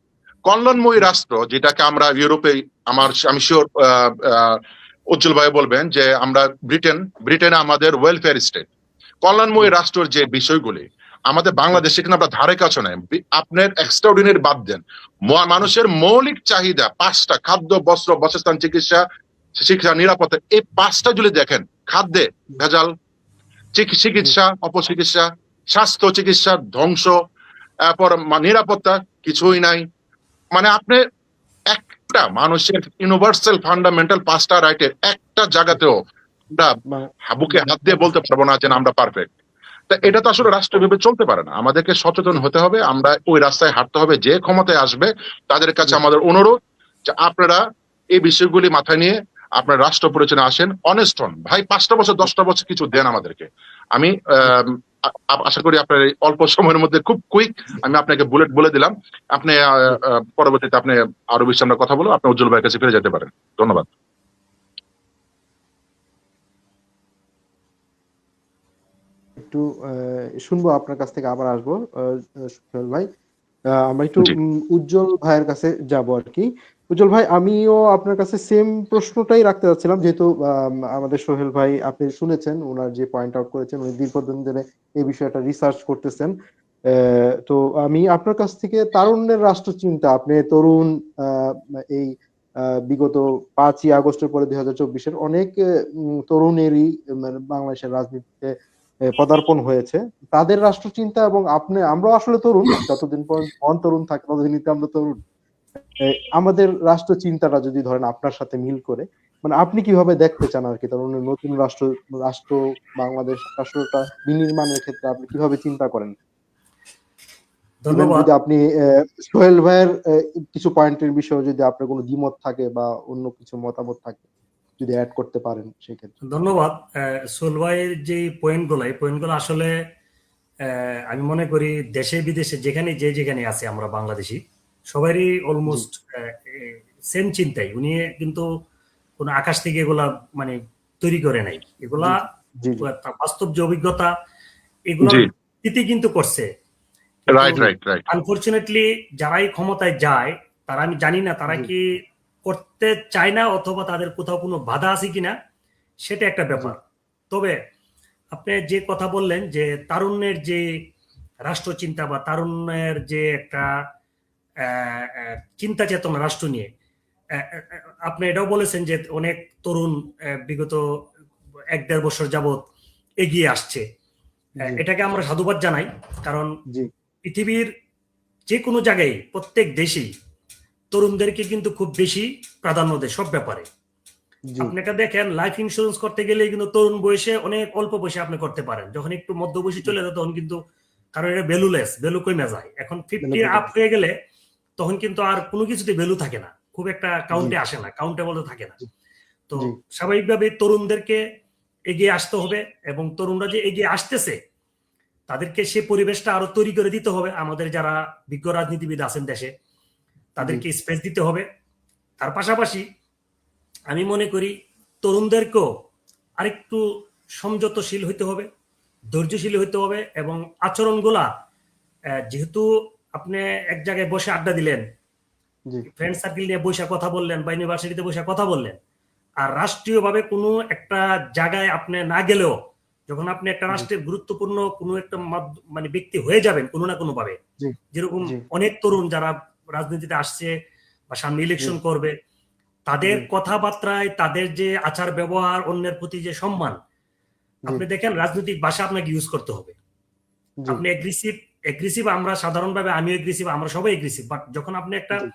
কল্যাণময়ী রাষ্ট্র, যেটাকে আমরা ইউরোপে, আমি শিওর উজ্জ্বল ভাই বলবেন যে আমরা ব্রিটেনে আমাদের ওয়েলফেয়ার স্টেট, কল্যাণময়ী রাষ্ট্রের যে বিষয়গুলি আমাদের বাংলাদেশে কিন্তু আমরা ধারে কাছে নাই। আপনার এক্সট্রাঅর্ডিনারি বাদ দেন, মানুষের মৌলিক চাহিদা 5টা, খাদ্য, বস্ত্র, বাসস্থান, চিকিৎসা, শিক্ষা, নিরাপত্তা, এই 5টা যদি দেখেন, খাদ্যে ভেজাল, জি চিকিৎসা অপচিকিৎসা, স্বাস্থ্য চিকিৎসা ধ্বংস, তারপর কিছুই কিছুই নাই। মানে আপনি একটা মানুষের ইউনিভার্সাল ফান্ডামেন্টাল 5টা রাইটের একটা জায়গাতেও আমরা বা- বুকে হাত দিয়ে বলতে পারবো না যে না, আমরা পারফেক্ট। তা এটা তো আসলে রাষ্ট্র ভেবে চলতে পারে না। আমাদেরকে সচেতন হতে হবে, আমরা ওই রাস্তায় হাঁটতে হবে। যে ক্ষমতায় আসবে তাদের কাছে জি আমাদের অনুরোধ যে আপনারা এই বিষয়গুলি মাথায় নিয়ে আপনার রাষ্ট্র পরিচালনা আসেন, অনেস্ট হন। ভাই, 5টা বছর 10টা বছর কিছু দেন আমাদেরকে। আমি আশা করি আপনার এই অল্প সময়ের মধ্যে খুব কুইক আমি আপনাকে বুলেট বলে দিলাম। আপনি জি পরবর্তীতে আপনি আরো বেশি আমরা কথা বলবো, আপনি উজ্জ্বল ভাইয়ের কাছে ফিরে যেতে পারেন। ধন্যবাদ। একটু শুনবো আপনার কাছ থেকে, আবার আসবো সুহেল ভাই। আমরা একটু জি উজ্জ্বল ভাইয়ের কাছে যাব আর কি। উজ্জ্বল ভাই, আমিও আপনার কাছে সেম প্রশ্নটাই রাখতে চাচ্ছিলাম, যেহেতু আমাদের সোহেল ভাই, আপনি শুনেছেন ওনার যে পয়েন্ট আউট করেছেন, উনি দীর্ঘদিন ধরে এই বিষয়টা রিসার্চ করতেছেন। তো আমি আপনার কাছ থেকে তারুণ্যের রাষ্ট্রচিন্তা, আপনি তরুণ, এই বিগত 5ই আগস্টের পরে 2024-এর অনেক তরুণেরই মানে বাংলাদেশের রাজনীতিতে পদার্পণ হয়েছে, তাদের রাষ্ট্রচিন্তা, এবং আমরাও আসলে তরুণ, যতদিন পর্যন্ত মন তরুণ থাকে ততদিনই তো আমরা তরুণ। আমাদের রাষ্ট্র চিন্তাটা যদি ধরেন আপনার সাথে মিল করে, মানে আপনি কিভাবে দেখতে চান আর কি, ধরুন নতুন রাষ্ট্র বাংলাদেশ রাষ্ট্রটা বিনির্মাণের ক্ষেত্রে আপনি কিভাবে চিন্তা করেন? ইভেন ধন্যবাদ। যদি আপনি সোহেল ভাইয়ের কিছু পয়েন্টের বিষয়ে যদি আপনার কোনো দ্বিমত থাকে বা অন্য কিছু মতামত থাকে, যদি অ্যাড করতে পারেন সেক্ষেত্রে। ধন্যবাদ। সোহেল ভাইয়ের যে পয়েন্টগুলো, এই পয়েন্টগুলো আসলে আমি মনে করি দেশে বিদেশে যেখানে আছে আমরা বাংলাদেশি সবারই জি অলমোস্ট সেম চিন্তাই। উনি কিন্তু কোনো আকাশ থেকে এগুলা মানে তৈরি করে নাই, এগুলা জি জি জি তার বাস্তব যে অভিজ্ঞতা, এগুলার জি ভিত্তিতে কিন্তু করছে। কিন্তু রাইট রাইট রাইট আনফরচুনেটলি যারাই ক্ষমতায় যায়, তারা, আমি জানি না তারা জি কি করতে চায় না অথবা তাদের কোথাও কোনো বাধা আছে কিনা, সেটা একটা জি ব্যাপার। তবে আপনি যে কথা বললেন যে তারুণ্যের যে রাষ্ট্রচিন্তা বা তারুণ্যের যে একটা চিন্তা চেতনা রাষ্ট্র নিয়ে, আপনি এটাও বলেছেন যে অনেক তরুণ বিগত 1-1.5 বছর যাবত এগিয়ে আসছে। জি এটাকে আমরা সাধুবাদ জানাই, কারণ জি পৃথিবীর যে কোনো জায়গায় প্রত্যেক দেশেই তরুণদেরকে কিন্তু খুব বেশি প্রাধান্য দেয় সব ব্যাপারে। জি আপনি এটা দেখেন, লাইফ ইন্স্যুরেন্স করতে গেলে কিন্তু তরুণ বয়সে, অনেক অল্প বয়সে আপনি করতে পারেন। যখন একটু মধ্য বয়সে চলে যায় তখন কিন্তু, কারণ এটা ভ্যালু কমে যায়। এখন 50 আপ হয়ে গেলে তখন কিন্তু আর কোনো কিছুতে ভ্যালু থাকে না, খুব একটা জি কাউন্টে আসে না, কাউন্টেবল থাকে না। জি তো জি স্বাভাবিকভাবে তরুণদেরকে এগিয়ে আসতে হবে, এবং তরুণরা যে এগিয়ে আসতেছে তাদেরকে সে পরিবেশটা আরো তৈরি করে দিতে হবে। আমাদের যারা বিজ্ঞ রাজনীতিবিদ আছেন দেশে, জি তাদেরকে স্পেস দিতে হবে। তার পাশাপাশি আমি মনে করি তরুণদেরকেও আরেকটু সংযতশীল হইতে হবে, ধৈর্যশীল হইতে হবে, এবং আচরণগুলা যেহেতু আপনি এক জায়গায় বসে আড্ডা দিলেন, জি ফ্রেন্ড সার্কেল নিয়ে বসে কথা বললেন বা ইউনিভার্সিটিতে বসে কথা বললেন, আর রাষ্ট্রীয়ভাবে কোনো একটা জায়গায় আপনি না গেলেও যখন আপনি একটা জি রাষ্ট্রের গুরুত্বপূর্ণ কোনো একটা মানে ব্যক্তি হয়ে যাবেন কোনো না কোনো ভাবে, জি যেরকম জি অনেক তরুণ যারা রাজনীতিতে আসছে বা সামনে জি ইলেকশন করবে, তাদের জি কথাবার্তায় তাদের যে আচার ব্যবহার, অন্যের প্রতি যে সম্মান, জি আপনি দেখেন রাজনৈতিক ভাষা আপনাকে ইউজ করতে হবে। জি আপনি এগ্রেসিভ এগ্রেসিভ আমরা সাধারণভাবে, আমিও এগ্রেসিভ, আমরা সবাই এগ্রেসিভ, বাট যখন আপনি একটা জি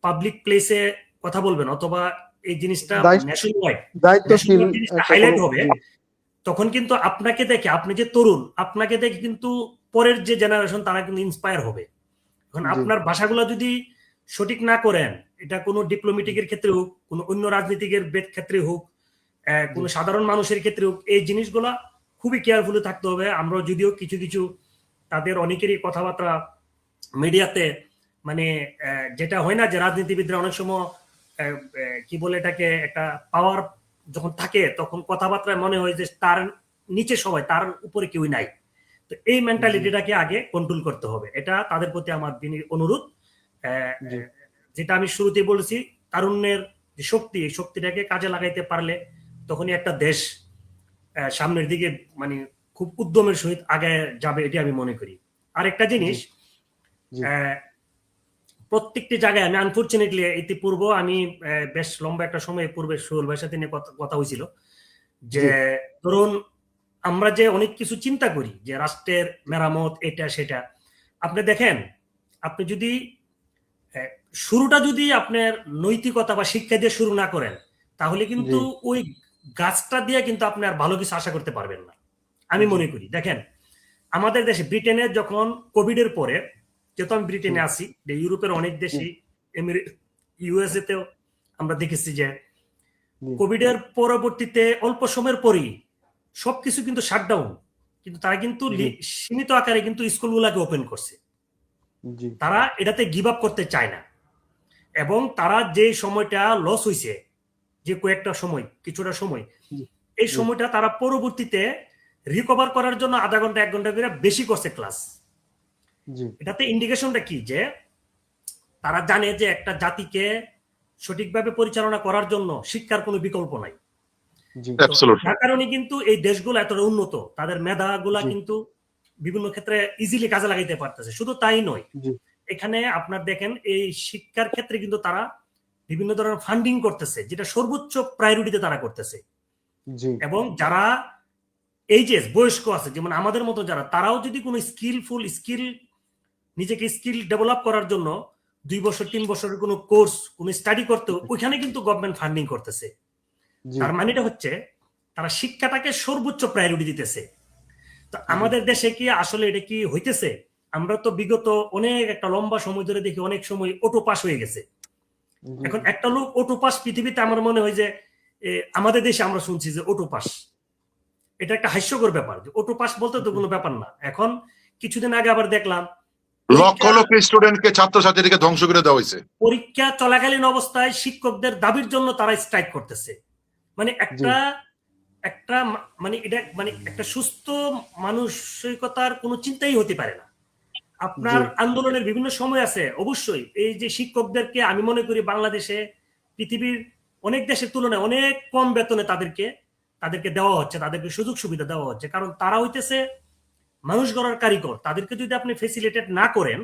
পাবলিক প্লেসে কথা বলবেন অথবা এই জিনিসটা ন্যাশনাল ওয়াইড দায়িত্বশীল জিনিসটা একটা কোনো হাইলাইট হবে, জি তখন কিন্তু আপনাকে দেখে, আপনি যে তরুণ, আপনাকে দেখে কিন্তু পরের যে জেনারেশন তারা কিন্তু ইন্সপায়ার হবে। এখন জি আপনার ভাষাগুলো যদি সঠিক না করেন, এটা কোনো ডিপ্লোমেটিকের ক্ষেত্রে হোক, কোনো অন্য রাজনীতিকের ক্ষেত্রে হোক, জি কোনো সাধারণ মানুষের ক্ষেত্রে হোক, এই জিনিসগুলা খুবই কেয়ারফুলি থাকতে হবে। আমরা যদিও কিছু কিছু তাদের অনেকেরই কথাবার্তা মিডিয়াতে মানে যেটা হয় না যে রাজনীতিবিদরা অনেক সময় কি বলে এটাকে, একটা পাওয়ার যখন থাকে তখন কথাবার্তায় মনে হয় যে তার নিচে সবাই, তার উপরে কেউই নাই। তো এই জি মেন্টালিটিটাকে আগে কন্ট্রোল করতে হবে, এটা তাদের প্রতি আমার অনুরোধ। আহ, জি যেটা আমি শুরুতেই বলেছি, তারুণ্যের যে শক্তি, এই শক্তিটাকে কাজে লাগাইতে পারলে তখনই একটা দেশ সামনের দিকে মানে খুব উদ্যমের সহিত আগে যাবে, এটি আমি মনে করি। আর একটা জি জিনিস, জি আহ, প্রত্যেকটি জায়গায় আমি আনফরচুনেটলি ইতিপূর্ব আমি বেশ লম্বা একটা সময় পূর্বে সোহেল ভাইয়ের সাথে নিয়ে কথা হয়েছিল যে জি ধরুন আমরা যে অনেক কিছু চিন্তা করি যে রাষ্ট্রের মেরামত এটা সেটা, আপনি দেখেন, আপনি যদি আহ, শুরুটা যদি আপনার নৈতিকতা বা শিক্ষা দিয়ে শুরু না করেন, তাহলে জি কিন্তু ওই গাছটা দিয়ে কিন্তু আপনি আর ভালো কিছু আশা করতে পারবেন না। আমি জি মনে করি দেখেন, আমাদের দেশে ব্রিটেনে যখন কোভিডের পরে, যেহেতু আমি জি ব্রিটেনে আছি, যে ইউরোপের অনেক জি দেশই, ইউএসএ তেও আমরা দেখেছি যে জি কোভিডের পরবর্তীতে অল্প সময়ের পরেই সবকিছু কিন্তু শাটডাউন, কিন্তু তারা কিন্তু জি সীমিত আকারে কিন্তু স্কুলগুলোকে ওপেন করছে। জি তারা এটাতে গিভ আপ করতে চায় না, এবং তারা যে সময়টা লস হয়েছে, যে কয়েকটা সময়, কিছুটা সময়, জি এই সময়টা তারা পরবর্তীতে রিকভার করার জন্য আধা ঘন্টা 1 ঘন্টা করে বেশি করছে ক্লাস। জি এটাতে ইন্ডিকেশনটা কি, যে তারা জানে যে একটা জাতিকে সঠিকভাবে পরিচালনা করার জন্য শিক্ষার কোনো বিকল্প নাই। জি তো অ্যাবসলিউটলি। যার কারণে কিন্তু এই দেশগুলো এতটা উন্নত, তাদের মেধাগুলা জি কিন্তু বিভিন্ন ক্ষেত্রে ইজিলি কাজে লাগাইতে পারতেছে। শুধু তাই নয়, জি এখানে আপনার দেখেন এই শিক্ষার ক্ষেত্রে কিন্তু তারা বিভিন্ন ধরনের ফান্ডিং করতেছে, যেটা সর্বোচ্চ প্রায়োরিটিতে তারা করতেছে। জি এবং যারা এইচএস বয়স্ক আছে, যেমন আমাদের মতো যারা, তারাও যদি কোনো স্কিল, নিজেকে স্কিল ডেভেলপ করার জন্য 2 বছর 3 বছরের কোনো কোর্স, কোনো স্টাডি করতে, ওইখানে কিন্তু গভর্নমেন্ট ফান্ডিং করতেছে। জি তার মানেটা হচ্ছে তারা শিক্ষাটাকে সর্বোচ্চ প্রায়োরিটি দিতেছে। তো জি আমাদের দেশে কি আসলে এটা কি হইতেছে? আমরা তো বিগত অনেক একটা লম্বা সময় ধরে দেখি অনেক সময় অটো পাস হয়ে গেছে। জি এখন একটা লোক অটো পাস পৃথিবীতে, আমার মনে হয় যে আমাদের দেশে আমরা শুনছি যে অটো পাস, এটা একটা হাস্যকর ব্যাপার। যে অটো পাস বলতে তো কোনো ব্যাপার না। এখন কিছুদিন আগে আবার দেখলাম লক্ষ পরীক্ষা লক্ষ স্টুডেন্টকে, ছাত্রছাত্রীদেরকে ধ্বংস করে দেওয়া হয়েছে। পরীক্ষা চলাকালীন অবস্থায় শিক্ষকদের দাবির জন্য তারা স্ট্রাইক করতেছে। মানে জি একটা একটা মানে এটা মানে একটা সুস্থ মানসিকতার কোনো চিন্তাই হতে পারে না। জি আপনার আন্দোলনের বিভিন্ন সময় আছে, অবশ্যই এই যে শিক্ষকদেরকে আমি মনে করি বাংলাদেশে পৃথিবীর অনেক দেশের তুলনায় অনেক কম বেতনে তাদেরকে দেওয়া হচ্ছে, তাদেরকে সুযোগ সুবিধা দেওয়া হচ্ছে, কারণ তারা হইতেছে মানুষ গড়ার কারিগর। তাদেরকে যদি আপনি ফেসিলিটেট না করেন,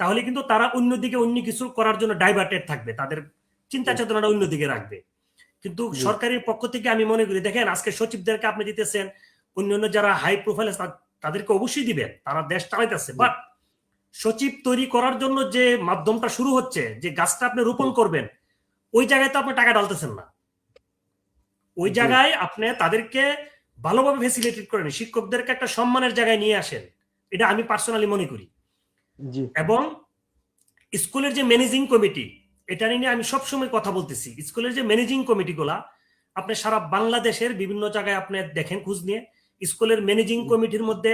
তাহলে কিন্তু তারা অন্যদিকে অন্য কিছু করার জন্য ডাইভার্টেড থাকবে, তাদের চিন্তা চেতনাটা অন্যদিকে রাখবে। কিন্তু জি সরকারের পক্ষ থেকে আমি মনে করি, দেখেন আজকে সচিবদেরকে আপনি দিতেছেন, অন্যান্য যারা হাই প্রোফাইল তাদেরকে অবশ্যই দিবেন, তারা দেশ চালাইতেছে, বাট সচিব তৈরি করার জন্য যে মাধ্যমটা শুরু হচ্ছে, যে গাছটা আপনি রোপণ করবেন, ওই জায়গায় তো আপনি টাকা ডালতেছেন না। ওই জি জায়গায় আপনি তাদেরকে ভালোভাবে ফেসিলিটেট করেন, শিক্ষকদেরকে একটা সম্মানের জায়গায় নিয়ে আসেন, এটা আমি পার্সোনালি মনে করি। জি এবং স্কুলের যে ম্যানেজিং কমিটি, এটা নিয়ে আমি সবসময় কথা বলতেছি। স্কুলের যে ম্যানেজিং কমিটিগুলা আপনি সারা বাংলাদেশের বিভিন্ন জায়গায় আপনি দেখেন, খোঁজ নিয়ে স্কুলের ম্যানেজিং কমিটির মধ্যে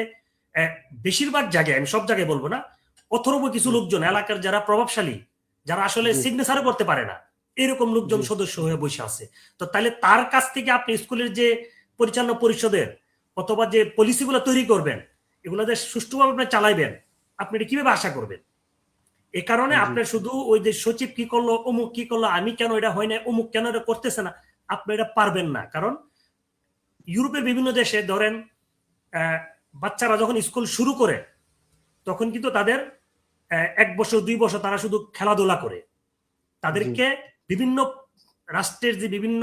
বেশিরভাগ জায়গায়, আমি সব জায়গায় বলবো না, অথর্ব কিছু লোকজন এলাকার যারা প্রভাবশালী, যারা আসলে জি সিগনেচারও করতে পারে না, এরকম লোকজন জি সদস্য হয়ে বসে আছে। তো তাহলে তার কাছ থেকে আপনি স্কুলের যে পরিচালনা পরিষদের অথবা যে পলিসিগুলো তৈরি করবেন, এগুলো যে সুষ্ঠুভাবে আপনি চালাইবেন, আপনি এটা কিভাবে আশা করবেন? এ কারণে জি। আপনার শুধু ওই যে সচিব কি করলো, অমুক কি করলো, আমি কেন এটা হয় না, অমুক কেন এটা করতেছে না, আপনি এটা পারবেন না। কারণ ইউরোপের বিভিন্ন দেশে ধরেন বাচ্চারা যখন স্কুল শুরু করে তখন কিন্তু তাদের 1 বছর 2 বছর তারা শুধু খেলাধুলা করে। তাদেরকে বিভিন্ন রাষ্ট্রের যে বিভিন্ন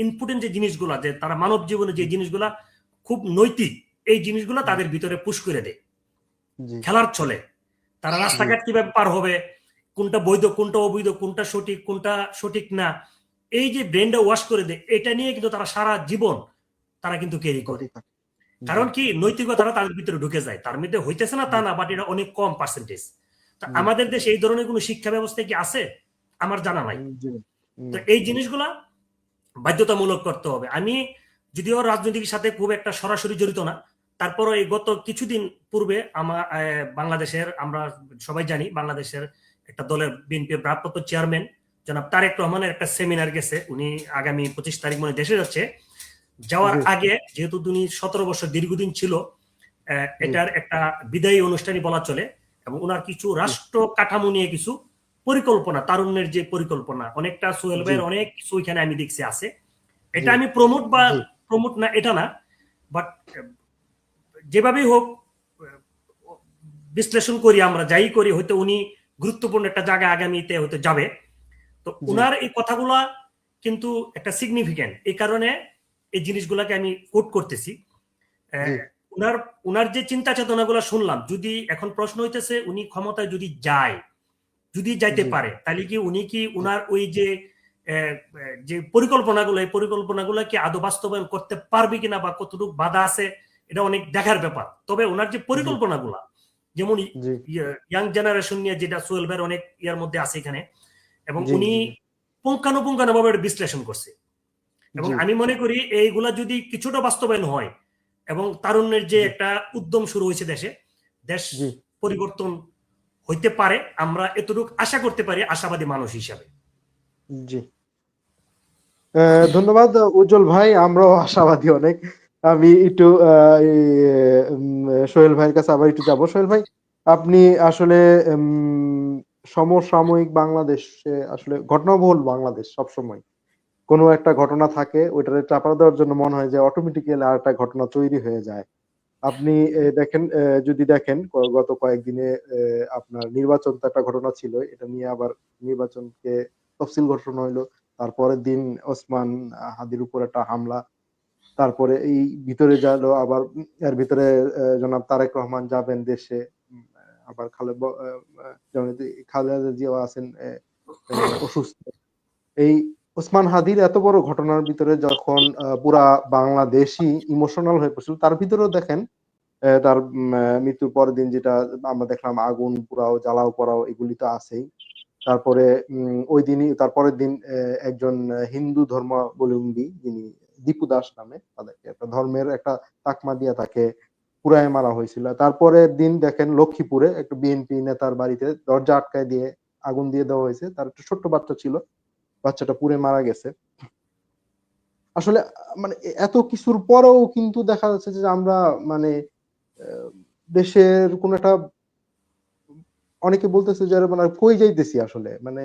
ইম্পর্টেন্ট যে জিনিসগুলা, যে তারা মানব জীবনে যে জিনিসগুলা খুব নৈতিক, এই জিনিসগুলা তাদের ভিতরে পুশ করে দেয় জি খেলার ছলে। তারা জি রাস্তাঘাট কিভাবে পার হবে, কোনটা বৈধ কোনটা অবৈধ, কোনটা সঠিক না, এই যে ব্রেনটা ওয়াশ করে দেয়, এটা নিয়ে কিন্তু তারা সারা জীবন তারা কিন্তু ক্যারি করে। সঠিক কথা। জি কারণ কি নৈতিকতাটা তাদের ভিতরে ঢুকে যায়, তার মধ্যে হইতেছে না তা না, বাট এটা অনেক কম পার্সেন্টেজ। তা জি আমাদের দেশে এই ধরনের কোনো শিক্ষা ব্যবস্থা কি আছে? আমার জানা নাই। জি তো এই জিনিসগুলা বাধ্যতামূলক করতে হবে। আমি যদিও রাজনীতির সাথে খুব একটা সরাসরি জড়িত না, তারপরও এই গত কিছুদিন পূর্বে আমার বাংলাদেশের, আমরা সবাই জানি বাংলাদেশের একটা দলের বিএনপির ভারপ্রাপ্ত চেয়ারম্যান জনাব তারেক রহমানের একটা সেমিনার গেছে। উনি আগামী 25 তারিখ মনে দেশে যাচ্ছে। যাওয়ার জি আগে যেহেতু উনি 17 বছর দীর্ঘদিন ছিল, জি এটার একটা বিদায়ী অনুষ্ঠানই বলা চলে, এবং ওনার কিছু রাষ্ট্র কাঠামো নিয়ে কিছু পরিকল্পনা, তারুণ্যের যে পরিকল্পনা, অনেকটা সোহেল ভাইয়ের অনেক কিছু এখানে আমি দেখছি আছে। এটা আমি প্রমোট না এটা না, বাট যেভাবেই হোক বিশ্লেষণ করি, আমরা যাই করি, হয়তো উনি গুরুত্বপূর্ণ একটা জায়গায় আগামীতে হয়তো যাবে। তো উনার এই কথাগুলা কিন্তু একটা সিগনিফিক্যান্ট, এই কারণে এই জিনিসগুলাকে আমি কোট করতেছি। উনার যে চিন্তা চেতনাগুলো শুনলাম, যদি এখন প্রশ্ন হইতেছে উনি ক্ষমতায় যদি যাইতে পারে, তাহলে কি উনি কি উনার ওই যে যে পরিকল্পনাগুলো, এই পরিকল্পনাগুলো কি আদৌ বাস্তবায়ন করতে পারবে কিনা, বা কতটুকু বাধা আছে, এটা অনেক দেখার ব্যাপার। তবে ওনার যে পরিকল্পনাগুলা, যেমন ইয়াং জেনারেশন নিয়ে, যেটা সোহেল ভাইয়ের অনেক ইয়ার মধ্যে আছে এখানে, এবং উনি পুঙ্খানুপুঙ্খানুভাবে বিশ্লেষণ করছে, এবং আমি মনে করি এইগুলা যদি কিছুটা বাস্তবায়ন হয়, এবং তারুণ্যের যে একটা উদ্যম শুরু হয়েছে দেশে, দেশ পরিবর্তন হইতে পারে, আমরা এতটুকু আশা করতে পারি আশাবাদী মানুষ হিসাবে। জি ধন্যবাদ উজ্জ্বল ভাই, আমরাও আশাবাদী অনেক। আমি একটু সোহেল ভাইয়ের কাছে আবার একটু যাবো। সোহেল ভাই, আপনি আসলে সমসাময়িক বাংলাদেশে আসলে ঘটনাবহুল বাংলাদেশ সবসময় কোনো একটা ঘটনা থাকে, ওইটারে চাপা দেওয়ার জন্য মনে হয় যে অটোমেটিক্যালি আর একটা ঘটনা তৈরি হয়ে যায়। আপনি দেখেন, যদি দেখেন গত কয়েকদিনে আপনার নির্বাচন তো একটা ঘটনা ছিল, এটা নিয়ে আবার নির্বাচনকে তফসিল ঘোষণা হইলো। তারপরের দিন ওসমান হাদির উপর একটা হামলা। তারপরে এই ভিতরে গেল আবার, এর ভিতরে জনাব তারেক রহমান যাবেন দেশে। আবার খালেদা জিয়াও আছেন অসুস্থ। এই ওসমান হাদির এত বড় ঘটনার ভিতরে যখন পুরা বাংলাদেশই ইমোশনাল হয়ে পড়ছিল, তার ভিতরেও দেখেন তার মৃত্যুর পরের দিন যেটা আমরা দেখলাম, আগুন পুরাও, জ্বালাও পোড়াও, এগুলি তো আছেই। তারপরে ওই দিনই, তারপরের দিন একজন হিন্দু ধর্মাবলম্বী, যিনি দীপু দাস নামে, তাদেরকে একটা ধর্মের একটা তাকমা দিয়ে তাকে পুড়ায় মারা হয়েছিল। তারপরের দিন দেখেন লক্ষ্মীপুরে একটা বিএনপি নেতার বাড়িতে দরজা আটকায় দিয়ে আগুন দিয়ে দেওয়া হয়েছে, তার একটা ছোট্ট বাচ্চা ছিল, বাচ্চাটা পুড়ে মারা গেছে। আসলে মানে এত কিছুর পরেও কিন্তু দেখা যাচ্ছে যে আমরা মানে দেশের কোন একটা, অনেকে বলতেছে যে মানে কই যাইতেছি আসলে, মানে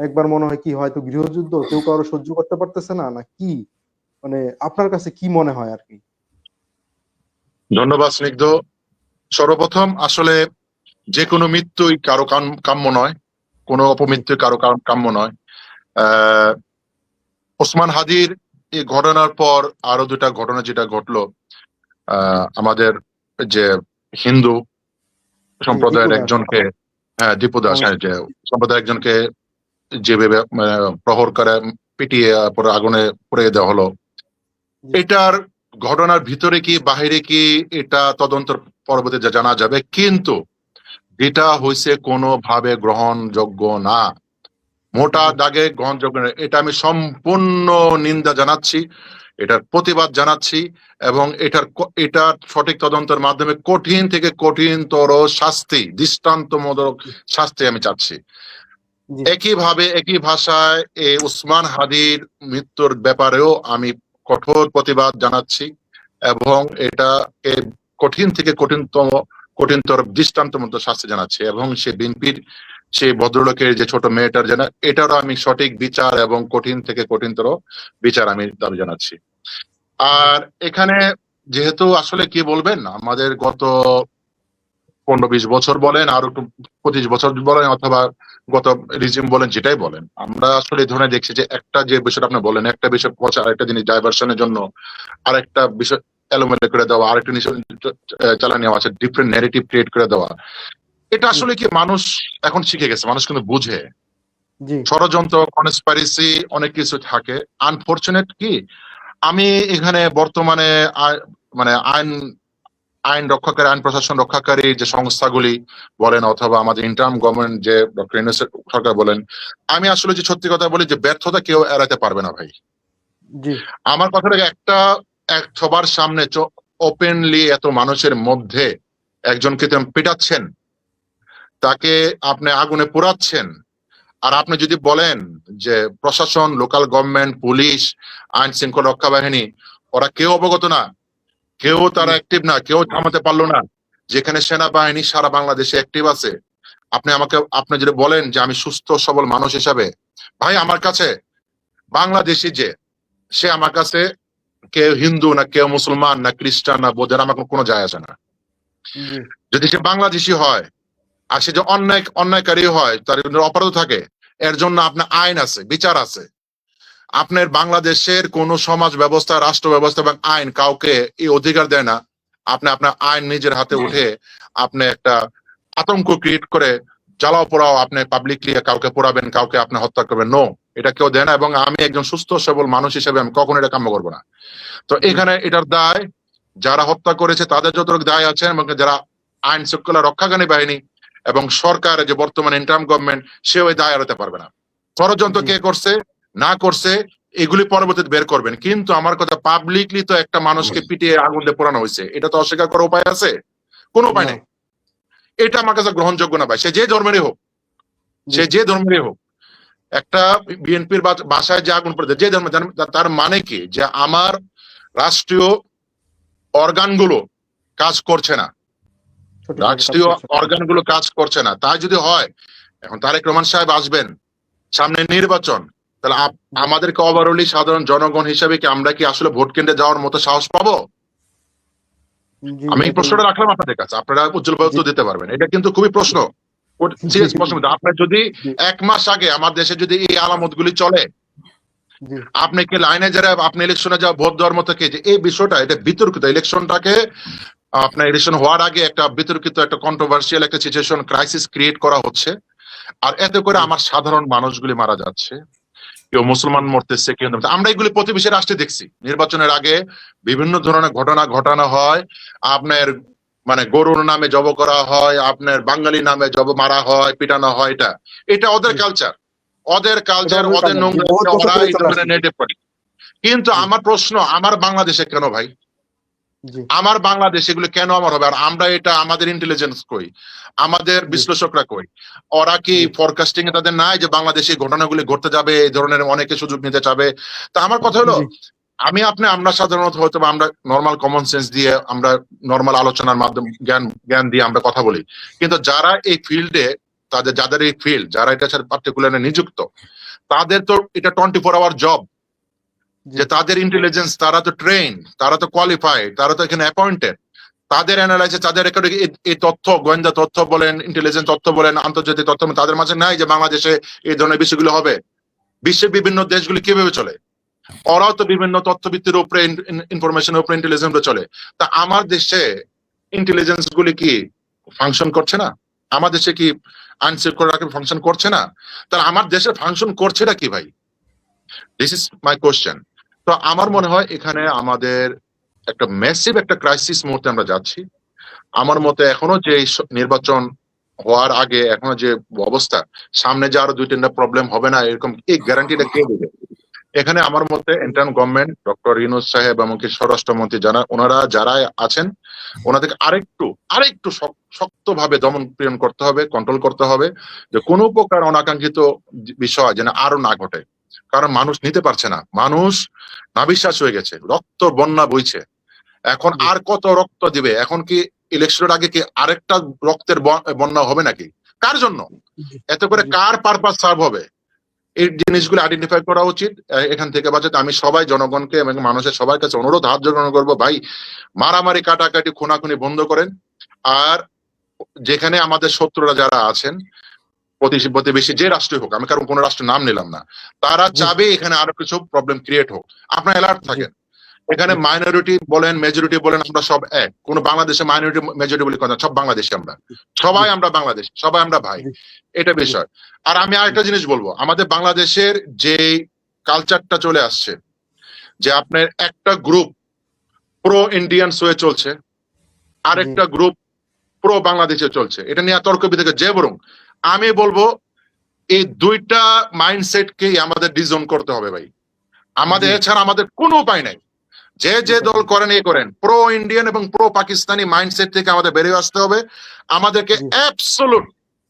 একবার মনে হয় কি হয়তো গৃহযুদ্ধ, কেউ কারো সহ্য করতে পারতেছে না, না কি, মানে আপনার কাছে কি মনে হয় আর কি? ধন্যবাদ স্নিগ্ধ। সর্বপ্রথম আসলে যে কোনো মৃত্যুই কারো কাম্য নয়, কোনো অপমৃত্যু কারো কাম্য নয়। ওসমান হাদির এই ঘটনার পর আরো দুটা ঘটনা যেটা ঘটলো, আমাদের যে হিন্দু সম্প্রদায়ের একজনকে, দীপু দাস, যে সম্প্রদায়ের একজনকে যেভাবে প্রহর করে পিটিয়ে পরে আগুনে পুড়িয়ে দেওয়া হলো, এটার ঘটনার ভিতরে কি বাহিরে কি এটা তদন্তের পরবর্তীতে জানা যাবে, কিন্তু এটা হয়েছে কোনোভাবে গ্রহণযোগ্য না, মোটা দাগে গ্রহণযোগ্য না। এটা আমি সম্পূর্ণ নিন্দা জানাচ্ছি, এটার প্রতিবাদ জানাচ্ছি, এবং এটার সঠিক তদন্তের মাধ্যমে কঠিন থেকে কঠিনতর শাস্তি, দৃষ্টান্তমূলক শাস্তি আমি চাচ্ছি। একইভাবে একই ভাষায় এই ওসমান হাদির মৃত্যুর ব্যাপারেও আমি কঠোর প্রতিবাদ জানাচ্ছি, এবং এটাকে কঠিন থেকে কঠিনতর দৃষ্টান্তমূলক শাস্তি জানাচ্ছি, এবং সে বিএনপির সেই ভদ্রলোকের যে ছোট মেয়েটার যেন এটারও আমি সঠিক বিচার এবং কঠিন থেকে কঠিনতর বিচার আমি দাবি জানাচ্ছি। আর এখানে যেহেতু আসলে কি বলবেন, আমাদের গত 15-20 বছর বলেন, আর একটু 25 বছর বলেন, অথবা গত রিজিম বলেন, যেটাই বলেন, আমরা আসলে এই ধরনের দেখছি যে একটা যে বিষয়টা আপনি বলেন, একটা বিষয় পচা আরেকটা জিনিস ডাইভার্সনের জন্য আরেকটা বিষয় এলোমেলো করে দেওয়া, আরেকটা জিনিস চালা নেওয়া আছে, ডিফারেন্ট ন্যারেটিভ ক্রিয়েট করে দেওয়া, এটা আসলে কি মানুষ এখন শিখে গেছে, মানুষ কিন্তু বুঝে জি ষড়যন্ত্র, কনস্পাইরেসি অনেক কিছু থাকে। আনফরচুনেট কি আমি এখানে বর্তমানে মানে আইন আইন রক্ষাকারী, আইন প্রশাসন রক্ষাকারী যে সংস্থাগুলি বলেন, অথবা আমাদের ইন্টার্ম গভর্নমেন্ট যে ডক্টর ইউনূস সরকার বলেন, আমি আসলে যে সত্যি কথা বলি যে ব্যর্থতা কেউ এড়াতে পারবে না ভাই। জি আমার কথাটা এক সবার সামনে ওপেনলি এত মানুষের মধ্যে একজনকে তো পেটাচ্ছেন, তাকে আপনি আগুনে পোড়াচ্ছেন, আর আপনি যদি বলেন যে প্রশাসন, লোকাল গভর্নমেন্ট, পুলিশ, আইন শৃঙ্খলা রক্ষা বাহিনী ওরা কেউ অবগত না, কেউ তারা অ্যাক্টিভ না, কেউ থামাতে পারলো না, যেখানে সেনাবাহিনী সারা বাংলাদেশে অ্যাক্টিভ আছে। আপনি যদি বলেন যে আমি সুস্থ সবল মানুষ হিসাবে, ভাই আমার কাছে বাংলাদেশি যে সে আমার কাছে কেউ হিন্দু না, কেউ মুসলমান না, খ্রিস্টান না, বৌদ্ধ, আমার কোনো যায় আসে না। জি যদি সে বাংলাদেশি হয় আর সে যে অন্যায়কারী হয়, তার অপরাধ থাকে, এর জন্য আপনার আইন আছে, বিচার আছে। আপনার বাংলাদেশের কোন সমাজ ব্যবস্থা, রাষ্ট্র ব্যবস্থা এবং আইন কাউকে এই অধিকার দেয় না আপনি আপনার আইন নিজের হাতে উঠে আপনি একটা আতঙ্ক ক্রিয়েট করে জ্বালাও পোড়াও, আপনি পাবলিকলি কাউকে পোড়াবেন, কাউকে আপনি হত্যা করবেন। নো, এটা কেউ দেয় না, এবং আমি একজন সুস্থ সবল মানুষ হিসেবে আমি কখনো এটা কাম্য করবো না। তো এখানে এটার দায় যারা হত্যা করেছে তাদের যতটুকু দায় আছে, এবং যারা আইন শৃঙ্খলা রক্ষাকারী বাহিনী এবং সরকার যে বর্তমান ইন্টার্ম গভর্নমেন্ট, সে ওই দায় এড়াতে পারবে না। ষড়যন্ত্র কে করছে না করছে এগুলি পরবর্তীতে বের করবেন, কিন্তু আমার কথা পাবলিকলি তো একটা মানুষকে পিটিয়ে আগুন দিয়ে পোড়ানো হয়েছে, এটা তো অস্বীকার করার উপায় আছে? কোনো উপায় নেই। এটা আমার কাছে গ্রহণযোগ্য না ভাই, সে যে ধর্মেরই হোক, সে যে ধর্মেরই হোক। একটা বিএনপির বাসায় যে আগুন পড়েছে, যে ধর্ম, তার মানে কি যে আমার রাষ্ট্রীয় অর্গানগুলো কাজ করছে না, রাষ্ট্রীয় অর্গানগুলো কাজ করছে না। তাই যদি হয়, এখন তারেক রহমান সাহেব আসবেন, সামনে নির্বাচন, তাহলে আমাদেরকে ওভারঅলি সাধারণ জনগণ হিসাবে কি আমরা কি আসলে ভোট কেন্দ্রে যাওয়ার মতো সাহস পাবো? আমি এই প্রশ্নটা রাখলাম আপনাদের কাছে, আপনারা উজ্জ্বলভাবে উত্তর দিতে পারবেন। এটা কিন্তু খুবই প্রশ্ন, সিরিয়াস প্রশ্ন। আপনার যদি 1 মাস আগে আমার দেশে যদি এই আলামত গুলি চলে, আপনি কি লাইনে যারা আপনি ইলেকশনে যাওয়া ভোট দেওয়ার মতো কি, যে এই বিষয়টা এটা বিতর্কিত, ইলেকশনটাকে আপনার ইলেকশন হওয়ার আগে একটা বিতর্কিত, একটা কন্ট্রোভার্সিয়াল একটা সিচুয়েশন, ক্রাইসিস ক্রিয়েট করা হচ্ছে, আর এতে করে আমার সাধারণ মানুষগুলি মারা যাচ্ছে, কেউ মুসলমান মরতেছে, কেউ আমরা এগুলি প্রতিবেশী রাষ্ট্রে দেখছি। নির্বাচনের আগে বিভিন্ন ধরনের ঘটনা ঘটানো হয়, আপনার মানে গরুর নামে জব করা হয়, আপনার বাঙালি নামে জব মারা হয়, পিটানো হয়, এটা ওদের কালচার, ওদের নোংরা নেগেটিভ করে। কিন্তু আমার প্রশ্ন, আমার বাংলাদেশে কেন ভাই? আমার বাংলাদেশে এগুলো কেন আমার হবে? আর আমরা এটা আমাদের ইন্টেলিজেন্স কই, আমাদের বিশ্লেষকরা কই? ওরা কি ফরকাস্টিং এ তাদের নাই যে বাংলাদেশে ঘটনাগুলি ঘটতে যাবে, এই ধরনের অনেকে সুযোগ নিতে চাবে? তা আমার কথা হলো, আমরা সাধারণত হয়তো আমরা নর্মাল কমন সেন্স দিয়ে, আমরা নর্মাল আলোচনার মাধ্যমে জ্ঞান দিয়ে আমরা কথা বলি, কিন্তু যারা এই ফিল্ডে, যাদের এই ফিল্ড, যারা এটা সাথে পার্টিকুলারলি নিযুক্ত, তাদের তো এটা 24 আওয়ার জব, যে তাদের ইন্টেলিজেন্স, তারা তো ট্রেন, তারা তো কোয়ালিফাইড, তারা তো এখানে অ্যাপয়েন্টেড, তাদের অ্যানালাইসিস, তাদের এই তথ্য, গোয়েন্দা তথ্য বলেন, ইন্টেলিজেন্স তথ্য বলেন, আন্তর্জাতিক তথ্য, তাদের মাঝে নাই যে বাংলাদেশে এই ধরনের বিষয়গুলো হবে। বিশ্বের বিভিন্ন দেশগুলি কিভাবে চলে, ওরাও তো বিভিন্ন তথ্যভিত্তির উপরে, ইনফরমেশনের উপরে, ইন্টেলিজেন্স চলে। তা আমার দেশে ইন্টেলিজেন্স গুলি কি ফাংশন করছে না? আমার দেশে কি আইন শৃঙ্খলা ফাংশন করছে না? তাহলে আমার দেশে ফাংশন করছেটা কি ভাই? This is my question. তো আমার মনে হয় এখানে আমাদের একটা ম্যাসিভ একটা ক্রাইসিস মুহূর্তে আমরা যাচ্ছি। আমার মতে এখনো যে নির্বাচন হওয়ার আগে এখনো যে অবস্থা, সামনে যে আরো 2-3টা প্রবলেম হবে না, এরকম এই গ্যারান্টিটা কে দেবে? এখানে আমার মতে ইন্টার্ম গভর্নমেন্ট, ডক্টর ইউনূস সাহেব, এমনকি স্বরাষ্ট্রমন্ত্রী ওনারা যারা আছেন, ওনাদেরকে আরেকটু শক্তভাবে দমন পীড়ন করতে হবে, কন্ট্রোল করতে হবে, যে কোনো প্রকার অনাকাঙ্ক্ষিত বিষয় যেন আরো না ঘটে। কারণ মানুষ নিতে পারছে না, মানুষ নাভিশ্বাস হয়ে গেছে, রক্ত বন্যা বইছে। এখন আর কত রক্ত দিবে? এখন কি ইলেকশনের আগে কি আরেকটা রক্তের বন্যা হবে নাকি? কার জন্য, জি এতে করে জি কার পারপাস সার্ভ হবে, এই জিনিসগুলো আইডেন্টিফাই করা উচিত। এখান থেকে বাঁচাতে আমি সবাই জনগণকে এবং মানুষের সবার কাছে অনুরোধ হাত জোড় করবো, ভাই মারামারি কাটাকাটি খুনাখুনি বন্ধ করেন। আর যেখানে আমাদের শত্রুরা যারা আছেন, প্রতিবেশী যে রাষ্ট্রই হোক, আমি কারণ কোন রাষ্ট্রের নাম নিলাম না, তারা জি চাবে এখানে আরো কিছু প্রবলেম ক্রিয়েট হোক। আপনার অ্যালার্ট জি থাকেন। এখানে জি মাইনরিটি বলেন মেজরিটি বলেন, আমরা সব এক। কোন বাংলাদেশে মাইনরিটি মেজরিটি বলে কথা, সব বাংলাদেশি আমরা, জি সবাই আমরা বাংলাদেশ, সবাই আমরা ভাই, জি এটা জি বিষয়। আর আমি জি আরেকটা জিনিস বলবো, আমাদের বাংলাদেশের যে কালচারটা চলে আসছে, যে আপনার একটা গ্রুপ প্রো ইন্ডিয়ান হয়ে চলছে, জি আরেকটা গ্রুপ প্রো বাংলাদেশে চলছে, এটা নিয়ে তর্ক বিতর্ক যে, বরং আমি বলবো এই দুইটা মাইন্ডসেটকেই আমাদের ডিজন করতে হবে ভাই। আমাদের জি এছাড়া আমাদের কোনো উপায় নাই। যে যে উপায় দল নেই। করেন করেন, প্রো ইন্ডিয়ান এবং প্রো পাকিস্তানি মাইন্ডসেট থেকে আমাদের বেরিয়ে আসতে হবে। আমাদেরকে জি অ্যাবসোলুট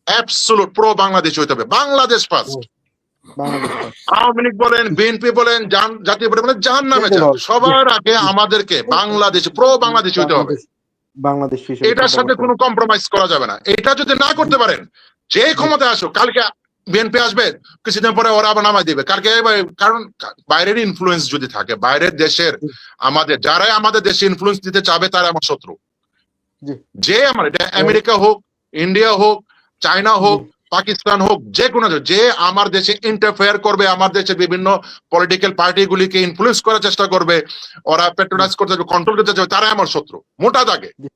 অ্যাবসোলুট প্রো বাংলাদেশ হইতে হবে, বাংলাদেশ ও, ফার্স্ট। বাংলাদেশ ফার্স্ট। আওয়ামী লীগ বলেন, বিএনপি বলেন, জাতীয় পার্টি বলেন, জাহান যে নামে কোনো যান, জি সবার আগে জি আমাদেরকে বাংলাদেশ প্রো বাংলাদেশ হইতে হবে। বাংলাদেশ বাংলাদেশ হিসেবে এটার চিন্তা সাথে করতে কোনো হবে। কম্প্রোমাইজ করা যাবে না। এটা যদি না জি করতে পারেন, যে জি ক্ষমতা আসুক, কালকে বিএনপি আসবে, কিছুদিন পরে ওরা আবার নামাই দিবে কালকে। কারণ বাইরের ইনফ্লুয়েন্স যদি থাকে, বাইরের দেশের জি আমাদের যারাই আমাদের দেশে ইনফ্লুয়েন্স দিতে চাবে, তারা আমার শত্রু। জি যে আমার, এটা ও, আমেরিকা হোক, ইন্ডিয়া হোক, চায়না জি হোক, পাকিস্তান হোক, যে কোনো যে আমার দেশে ইন্টারফেয়ার করবে, আমার দেশের বিভিন্ন পলিটিক্যাল পার্টিগুলিকে ইনফ্লুয়েন্স করার চেষ্টা করবে, ওরা জি পেট্রোনাইজ করতে কন্ট্রোল করতে চাবে, তারাই আমার শত্রু মোটা দাগে। জি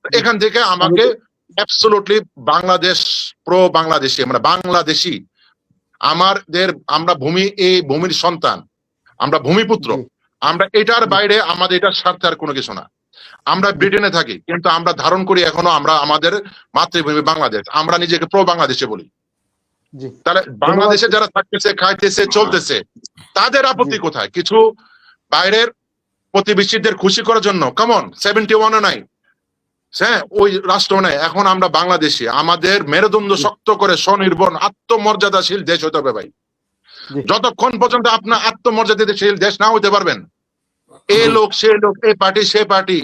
জি এখান থেকে আমি আমাকে অ্যাবসোলুটলি বাংলাদেশ প্রো বাংলাদেশি, আমরা বাংলাদেশি, আমাদের, আমরা ভূমি, এই ভূমির সন্তান, আমরা ভূমিপুত্র, জি আমরা এটার জি বাইরে আমাদের এটার স্বার্থে আর কোনো কিছু না। আমরা জি ব্রিটেনে থাকি, কিন্তু আমরা ধারণ করি এখনো আমরা আমাদের মাতৃভূমি বাংলাদেশ, আমরা নিজেকে প্রো বাংলাদেশে বলি। জি তাহলে ধন্যবাদ। বাংলাদেশে যারা থাকতেছে, খাইতেছে, চলতেছে, তাদের জি আপত্তি কোথায়? কিছু বাইরের প্রতিবেশীদের খুশি করার জন্য কেমন 71-ও নাই, হ্যাঁ ওই রাষ্ট্র নেই, এখন আমরা বাংলাদেশি, আমাদের মেরুদণ্ড জি শক্ত করে স্বনির্ভর আত্মমর্যাদাশীল দেশ হতে হবে ভাই। জি যতক্ষণ পর্যন্ত আপনার আত্মমর্যাদাশীল দেশ না হতে পারবেন, এ জি লোক সে লোক, এ পার্টি সে পার্টি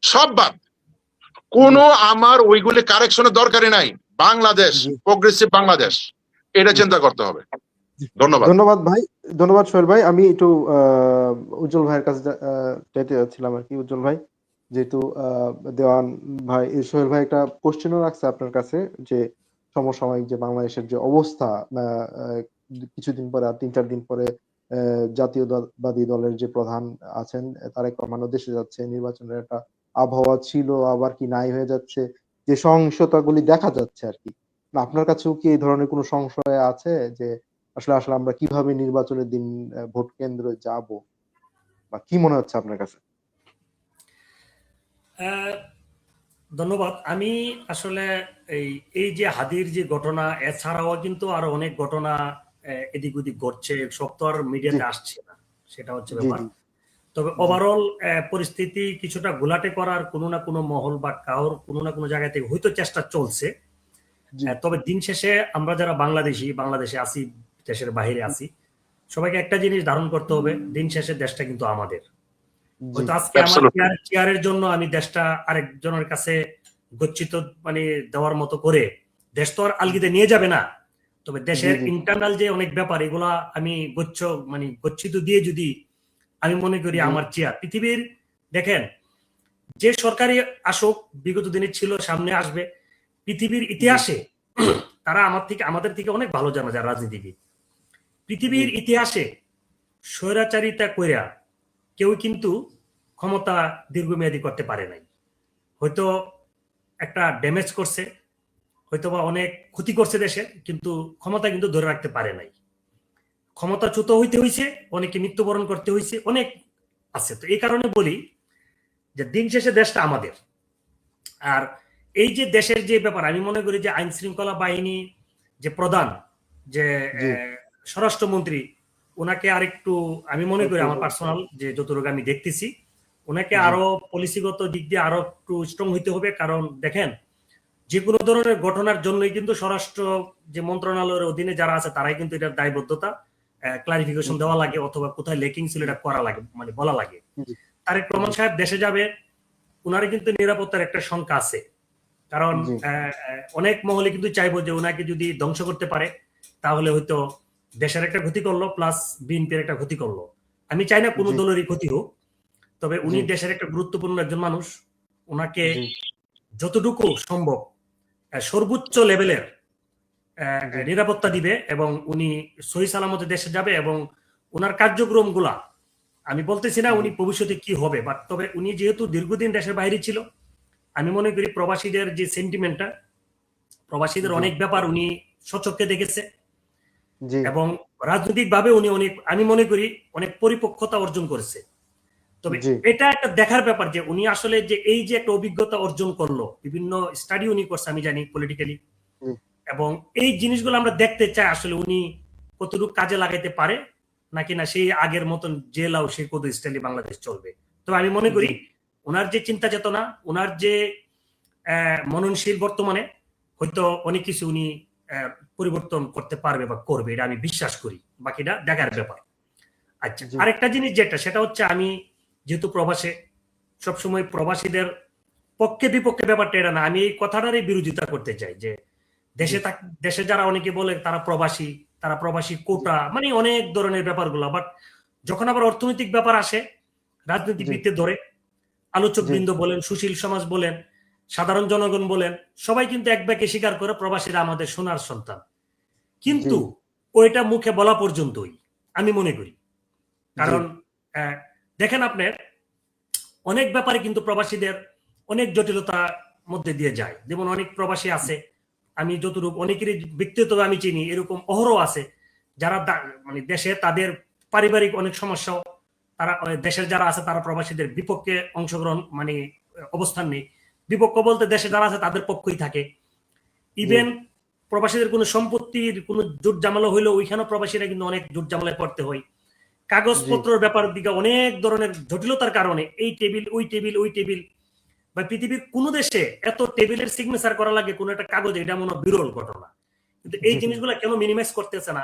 সব বাদ, জি কোনো আমার ওইগুলি কারেকশনের দরকারই নাই। বাংলাদেশ জি প্রোগ্রেসিভ বাংলাদেশ, এটা জি চিন্তা করতে হবে। ধন্যবাদ। ধন্যবাদ ভাই, ধন্যবাদ সোহেল ভাই। আমি একটু উজ্জ্বল ভাইয়ের কাছে যেতে যাচ্ছিলাম আর কি। উজ্জ্বল ভাই, যেহেতু দেওয়ান ভাই, সোহেল ভাই একটা কোশ্চেনও রাখছে আপনার কাছে, যে সমসাময়িক যে বাংলাদেশের যে অবস্থা, কিছুদিন পরে আর ৩-৪ দিন পরে জাতীয়তাবাদী দলের যে প্রধান আছেন তারেক রহমানও দেশে যাচ্ছে, নির্বাচনের একটা আবহাওয়া ছিল আবার কি নাই হয়ে যাচ্ছে, যে সহিংসতাগুলি দেখা যাচ্ছে আর কি। না, আপনার কাছেও কি এই ধরনের কোনো সংশয় আছে যে আসলে আসলে আমরা কিভাবে নির্বাচনের দিন ভোট কেন্দ্রে যাব, বা কি মনে হচ্ছে আপনার কাছে? আহ, ধন্যবাদ। আমি আসলে এই এই যে হাদির যে ঘটনা, এছাড়াও কিন্তু আরো অনেক ঘটনা এদিক ওদিক ঘটছে, সব তো আর জি মিডিয়াতে আসছে না, সেটা হচ্ছে জি ব্যাপার। জি তবে জি ওভারঅল পরিস্থিতি কিছুটা ঘোলাটে করার কোনো না কোনো মহল বা কারোর কোনো না কোনো জায়গা থেকে হয়তো চেষ্টা চলছে। জি তবে দিন শেষে আমরা যারা বাংলাদেশে আছি, দেশের বাইরে আছি, সবাইকে একটা জিনিস ধারণ করতে হবে, দিন শেষে দেশটা কিন্তু আমাদের। জি হয়তো আজকে আমার অ্যাবসলিউটলি। চেয়ারের জন্য আমি দেশটা আরেকজনের কাছে গচ্ছিত মানে দেওয়ার মতো করে দেশ তো আর আলগিতে নিয়ে যাবে না। তবে জি দেশের জি ইন্টারনাল যে অনেক ব্যাপার, এগুলা আমি গচ্ছিত দিয়ে যদি আমি মনে করি জি আমার চেয়ার পৃথিবীর, দেখেন যে সরকারি আসুক, বিগত দিনে ছিল, সামনে আসবে, পৃথিবীর জি ইতিহাসে তারা আমাদের থেকে অনেক ভালো জানা যায় রাজনীতিবিদ। জি পৃথিবীর ইতিহাসে স্বৈরাচারিতা কইরা কেউ কিন্তু ক্ষমতা দীর্ঘমেয়াদী করতে পারে নাই। হয়তো একটা ড্যামেজ করছে, হয়তো বা অনেক ক্ষতি করছে দেশে, কিন্তু ক্ষমতা কিন্তু ধরে রাখতে পারে নাই। ক্ষমতাচ্যুত হইতে হয়েছে, অনেকে মৃত্যুবরণ করতে হয়েছে, অনেক আছে। তো এই কারণে বলি যে দিন শেষে দেশটা আমাদের। আর এই যে দেশের যে ব্যাপার, আমি মনে করি যে আইন শৃঙ্খলা বাহিনী যে প্রধান, যে জি স্বরাষ্ট্রমন্ত্রী, ওনাকে আরেকটু, আমি মনে করি একটু আমার পার্সোনাল যে যতটুকু আমি দেখতেছি, ওনাকে জি আরো পলিসিগত দিক দিয়ে আরো একটু স্ট্রং হইতে হবে। কারণ দেখেন, যে কোনো ধরনের ঘটনার জন্যই কিন্তু স্বরাষ্ট্র যে মন্ত্রণালয়ের অধীনে যারা আছে তারাই কিন্তু এটার দায়বদ্ধতা ক্লারিফিকেশন দেওয়া লাগে, অথবা কোথায় লেকিং ছিল এটা করা লাগে, মানে বলা লাগে। জি তারেক রহমান সাহেব দেশে যাবে, ওনার কিন্তু নিরাপত্তার একটা শঙ্কা আছে। কারণ জি অনেক মহলে কিন্তু চাইবো যে ওনাকে যদি ধ্বংস করতে পারে তাহলে হয়তো দেশের একটা ক্ষতি করলো প্লাস বিএনপির একটা ক্ষতি করলো। আমি চাই না কোনো জি দলেরই ক্ষতি হোক, তবে উনি জি দেশের একটা গুরুত্বপূর্ণ একজন মানুষ। ওনাকে জি যতটুকু সম্ভব সর্বোচ্চ লেভেলের জি নিরাপত্তা দিবে এবং উনি সহি সালামতে দেশে যাবে এবং ওনার কার্যক্রম গুলা, আমি বলতেছি না জি উনি ভবিষ্যতে কি হবে, বাট তবে উনি যেহেতু দীর্ঘদিন দেশের বাইরে ছিল, আমি মনে করি প্রবাসীদের যে সেন্টিমেন্টটা, প্রবাসীদের জি অনেক ব্যাপার উনি সচক্ষে দেখেছে জি এবং রাজনৈতিক ভাবে উনি অনেক, আমি মনে করি অনেক পরিপক্কতা অর্জন করেছে। তবে জি এটা একটা দেখার ব্যাপার যে উনি আসলে যে এই যে একটা অভিজ্ঞতা অর্জন করলো, বিভিন্ন স্টাডি উনি করছে আমি জানি পলিটিক্যালি, জি এবং এই জিনিসগুলো আমরা দেখতে চাই আসলে উনি কতটুকু কাজে লাগাইতে পারে নাকি না সেই আগের মতন জেলাও সেই কত স্টাইলে বাংলাদেশ চলবে। তবে আমি মনে করি জি ওনার যে চিন্তা চেতনা, ওনার যে মননশীল বর্তমানে হয়তো অনেক কিছু উনি আহ, পরিবর্তন করতে পারবে বা করবে, এটা আমি বিশ্বাস করি, বাকিটা দেখার ব্যাপার। আচ্ছা, জি আরেকটা জিনিস যেটা সেটা হচ্ছে আমি যেহেতু প্রবাসে সবসময় প্রবাসীদের পক্ষে বিপক্ষে ব্যাপারটা এটা না, আমি এই কথাটারই বিরোধিতা করতে চাই যে জি দেশে যারা অনেকে বলে তারা প্রবাসী, তারা প্রবাসী জি কোটা, মানে অনেক ধরনের ব্যাপারগুলো, বাট যখন আবার অর্থনৈতিক ব্যাপার আসে, জি রাজনীতিবিদদের ধরে আলোচক জি বৃন্দ বলেন, সুশীল সমাজ বলেন, সাধারণ জনগণ বলেন, সবাই কিন্তু এক ব্যাকে স্বীকার করে প্রবাসীরা আমাদের সোনার সন্তান। জি কিন্তু ওইটা মুখে বলা পর্যন্তই আমি মনে করি। জি কারণ আহ, দেখেন আপনার অনেক ব্যাপারে কিন্তু প্রবাসীদের অনেক জটিলতার মধ্যে দিয়ে যায়। যেমন অনেক প্রবাসী আছে, আমি যতটুকু অনেকেরই ব্যক্তিগতভাবে আমি চিনি, এরকম অহরহ আছে যারা মানে দেশে তাদের পারিবারিক অনেক সমস্যাও, তারা দেশের যারা আছে তারা প্রবাসীদের বিপক্ষে অংশগ্রহণ মানে অবস্থান নেই, বিপক্ষ বলতে দেশে যারা আছে তাদের পক্ষই থাকে। জি ইভেন প্রবাসীদের কোনো সম্পত্তির কোনো জোট জামালা হইলেও ওইখানেও প্রবাসীরা কিন্তু অনেক জোট জামালায় পড়তে হয়। জি কাগজপত্রের ব্যাপারের দিকে অনেক ধরনের জটিলতার কারণে এই টেবিল ওই টেবিল ওই টেবিল, বা পৃথিবীর কোন দেশে এত টেবিলের সিগনেচার করা লাগে কোন একটা কাগজে, এটা মনে হয় বিরল ঘটনা। কিন্তু এই জি জিনিসগুলো কেন মিনিমাইজ করতেছে না,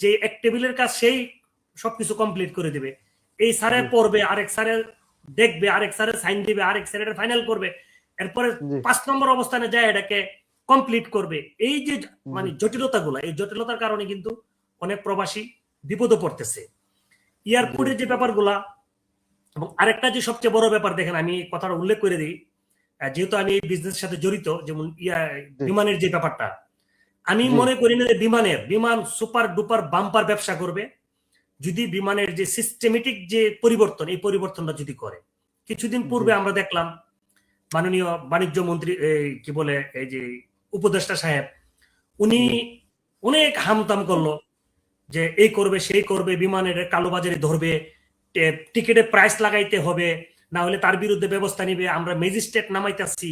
যে এক টেবিলের কাজ সেই সবকিছু কমপ্লিট করে দিবে, এই স্যারে জি পড়বে, আরেক স্যারে দেখবে, আরেক স্যারে সাইন দিবে, আরেক স্যার এটা ফাইনাল করবে, এরপরে জি 5 নম্বর অবস্থানে যায় এটাকে কমপ্লিট করবে। এই যে জি মানে জটিলতাগুলো, এই জটিলতার কারণে কিন্তু অনেক প্রবাসী বিপদে পড়তেছে। জি এয়ারপোর্টের যে ব্যাপারগুলা, এবং আরেকটা যে সবচেয়ে বড় ব্যাপার দেখেন, আমি কথাটা উল্লেখ করে দিই, যেহেতু আমি এই বিজনেসের সাথে জড়িত, যেমন জি বিমানের যে ব্যাপারটা, আমি জি মনে করি না যে বিমান সুপার ডুপার বাম্পার ব্যবসা করবে যদি বিমানের যে সিস্টেমেটিক যে পরিবর্তন, এই পরিবর্তনটা যদি করে। কিছুদিন জি পূর্বে আমরা দেখলাম মাননীয় বাণিজ্য মন্ত্রী কি বলে এই যে উপদেষ্টা সাহেব, উনি জি অনেক হামতাম করলো যে এই করবে সেই করবে, বিমানের কালোবাজারি ধরবে, টিকিটের প্রাইস লাগাইতে হবে, না হলে তার বিরুদ্ধে ব্যবস্থা নিবে, আমরা ম্যাজিস্ট্রেট নামাইতেছি।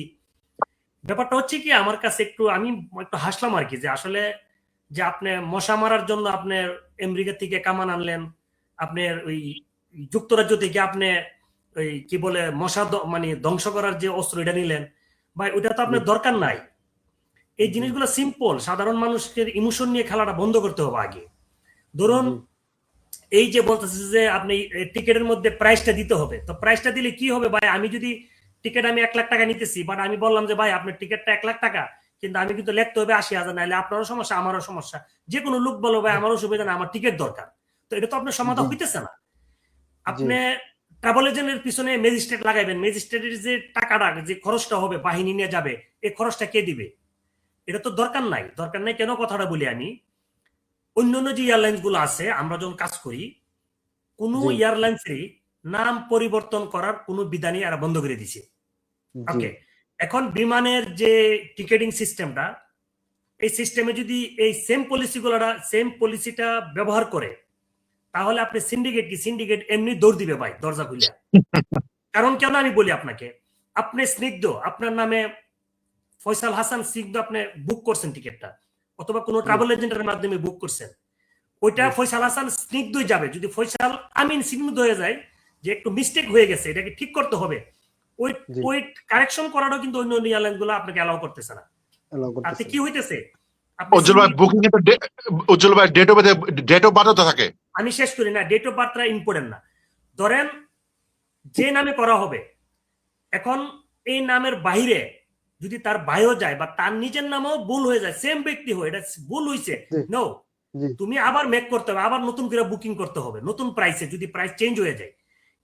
ব্যাপারটা হচ্ছে কি, আমার কাছে একটু আমি একটু হাসলাম আর কি, যে আসলে যে আপনি মশা মারার জন্য আপনার আমেরিকা থেকে কামান আনলেন, আপনার ওই যুক্তরাজ্য থেকে আপনি ওই কি বলে মশা মানে ধ্বংস করার যে অস্ত্র এটা নিলেন, ভাই ওটা তো আপনার দরকার নাই। এই জি জিনিসগুলো সিম্পল, সাধারণ মানুষের ইমোশন নিয়ে খেলাটা বন্ধ করতে হবে আগে। ধরুন জি এই যে বলতেছে যে আপনি টিকেটের মধ্যে প্রাইসটা দিতে হবে, তো প্রাইসটা দিলে কি হবে ভাই, আমি যদি টিকিট আমি 1 লাখ টাকা নিতেছি, বাট আমি বললাম যে ভাই আপনার টিকিটটা 1 লাখ টাকা, কিন্তু আমি কিন্তু লিখতে হবে 80,000, নাহলে আপনারও সমস্যা আমারও সমস্যা, যে কোনো লোক বলো ভাই আমারও সুবিধা না, আমার টিকিট দরকার, তো এটা তো আপনার সমাধান জি হইতেছে না। জি আপনি ট্রাভেল এজেন্টের পিছনে ম্যাজিস্ট্রেট লাগাইবেন, ম্যাজিস্ট্রেটের যে টাকাটা যে খরচটা হবে বাহিনী নিয়ে যাবে, এই খরচটা কে দিবে? এটা তো দরকার নাই। দরকার নাই কেন কথাটা বলি আমি, অন্যান্য যে এয়ারলাইন্স গুলো আছে আমরা যখন কাজ করি, কোন জি এয়ারলাইন্সেরই নাম পরিবর্তন করার কোনো বিধানই এরা বন্ধ করে দিছে। জি ওকে, এখন বিমানের যে টিকেটিং সিস্টেমটা, এই সিস্টেমে যদি এই সেম পলিসিটা ব্যবহার করে, তাহলে আপনি সিন্ডিকেট এমনি দৌড় দিবে ভাই দরজা খুলে। কারণ কেন আমি বলি আপনাকে, আপনি স্নিগ্ধ, আপনার নামে ফয়সাল হাসান স্নিগ্ধ, আপনি বুক করছেন টিকিটটা, অথবা কোনো জি ট্রাভেল এজেন্টের মাধ্যমে বুক করছেন, ওইটা জি ফয়সাল হাসান স্নিগ্ধই যাবে। যদি ফয়সাল আমিন স্নিগ্ধ হয়ে যায় যে একটু মিস্টেক হয়ে গেছে, এটাকে ঠিক করতে হবে, ওই জি ওই কারেকশন করাটাও কিন্তু অন্য এয়ারলাইন গুলো আপনাকে অ্যালাউ করতেছে না। এলাও তাতে করতেছে কি হইতেছে, আপনি উজ্জ্বল ভাই বুকিং এ তো উজ্জ্বল ভাই ডেট অফ বার্থ থাকে। আমি শেষ করি না, ডেট অফ বার্থটা ইম্পর্টেন্ট না। ধরেন যে নামে করা হবে, এখন এই নামের বাইরে যদি তার বায়ো যায় বা তার নিজের নামও ভুল হয়ে যায়, সেম ব্যক্তি হয়, এটা ভুল হয়েছে, জি নো, জি তুমি আবার মেক করতে হবে, আবার নতুন করে বুকিং করতে হবে নতুন প্রাইসে, যদি প্রাইস চেঞ্জ হয়ে যায়।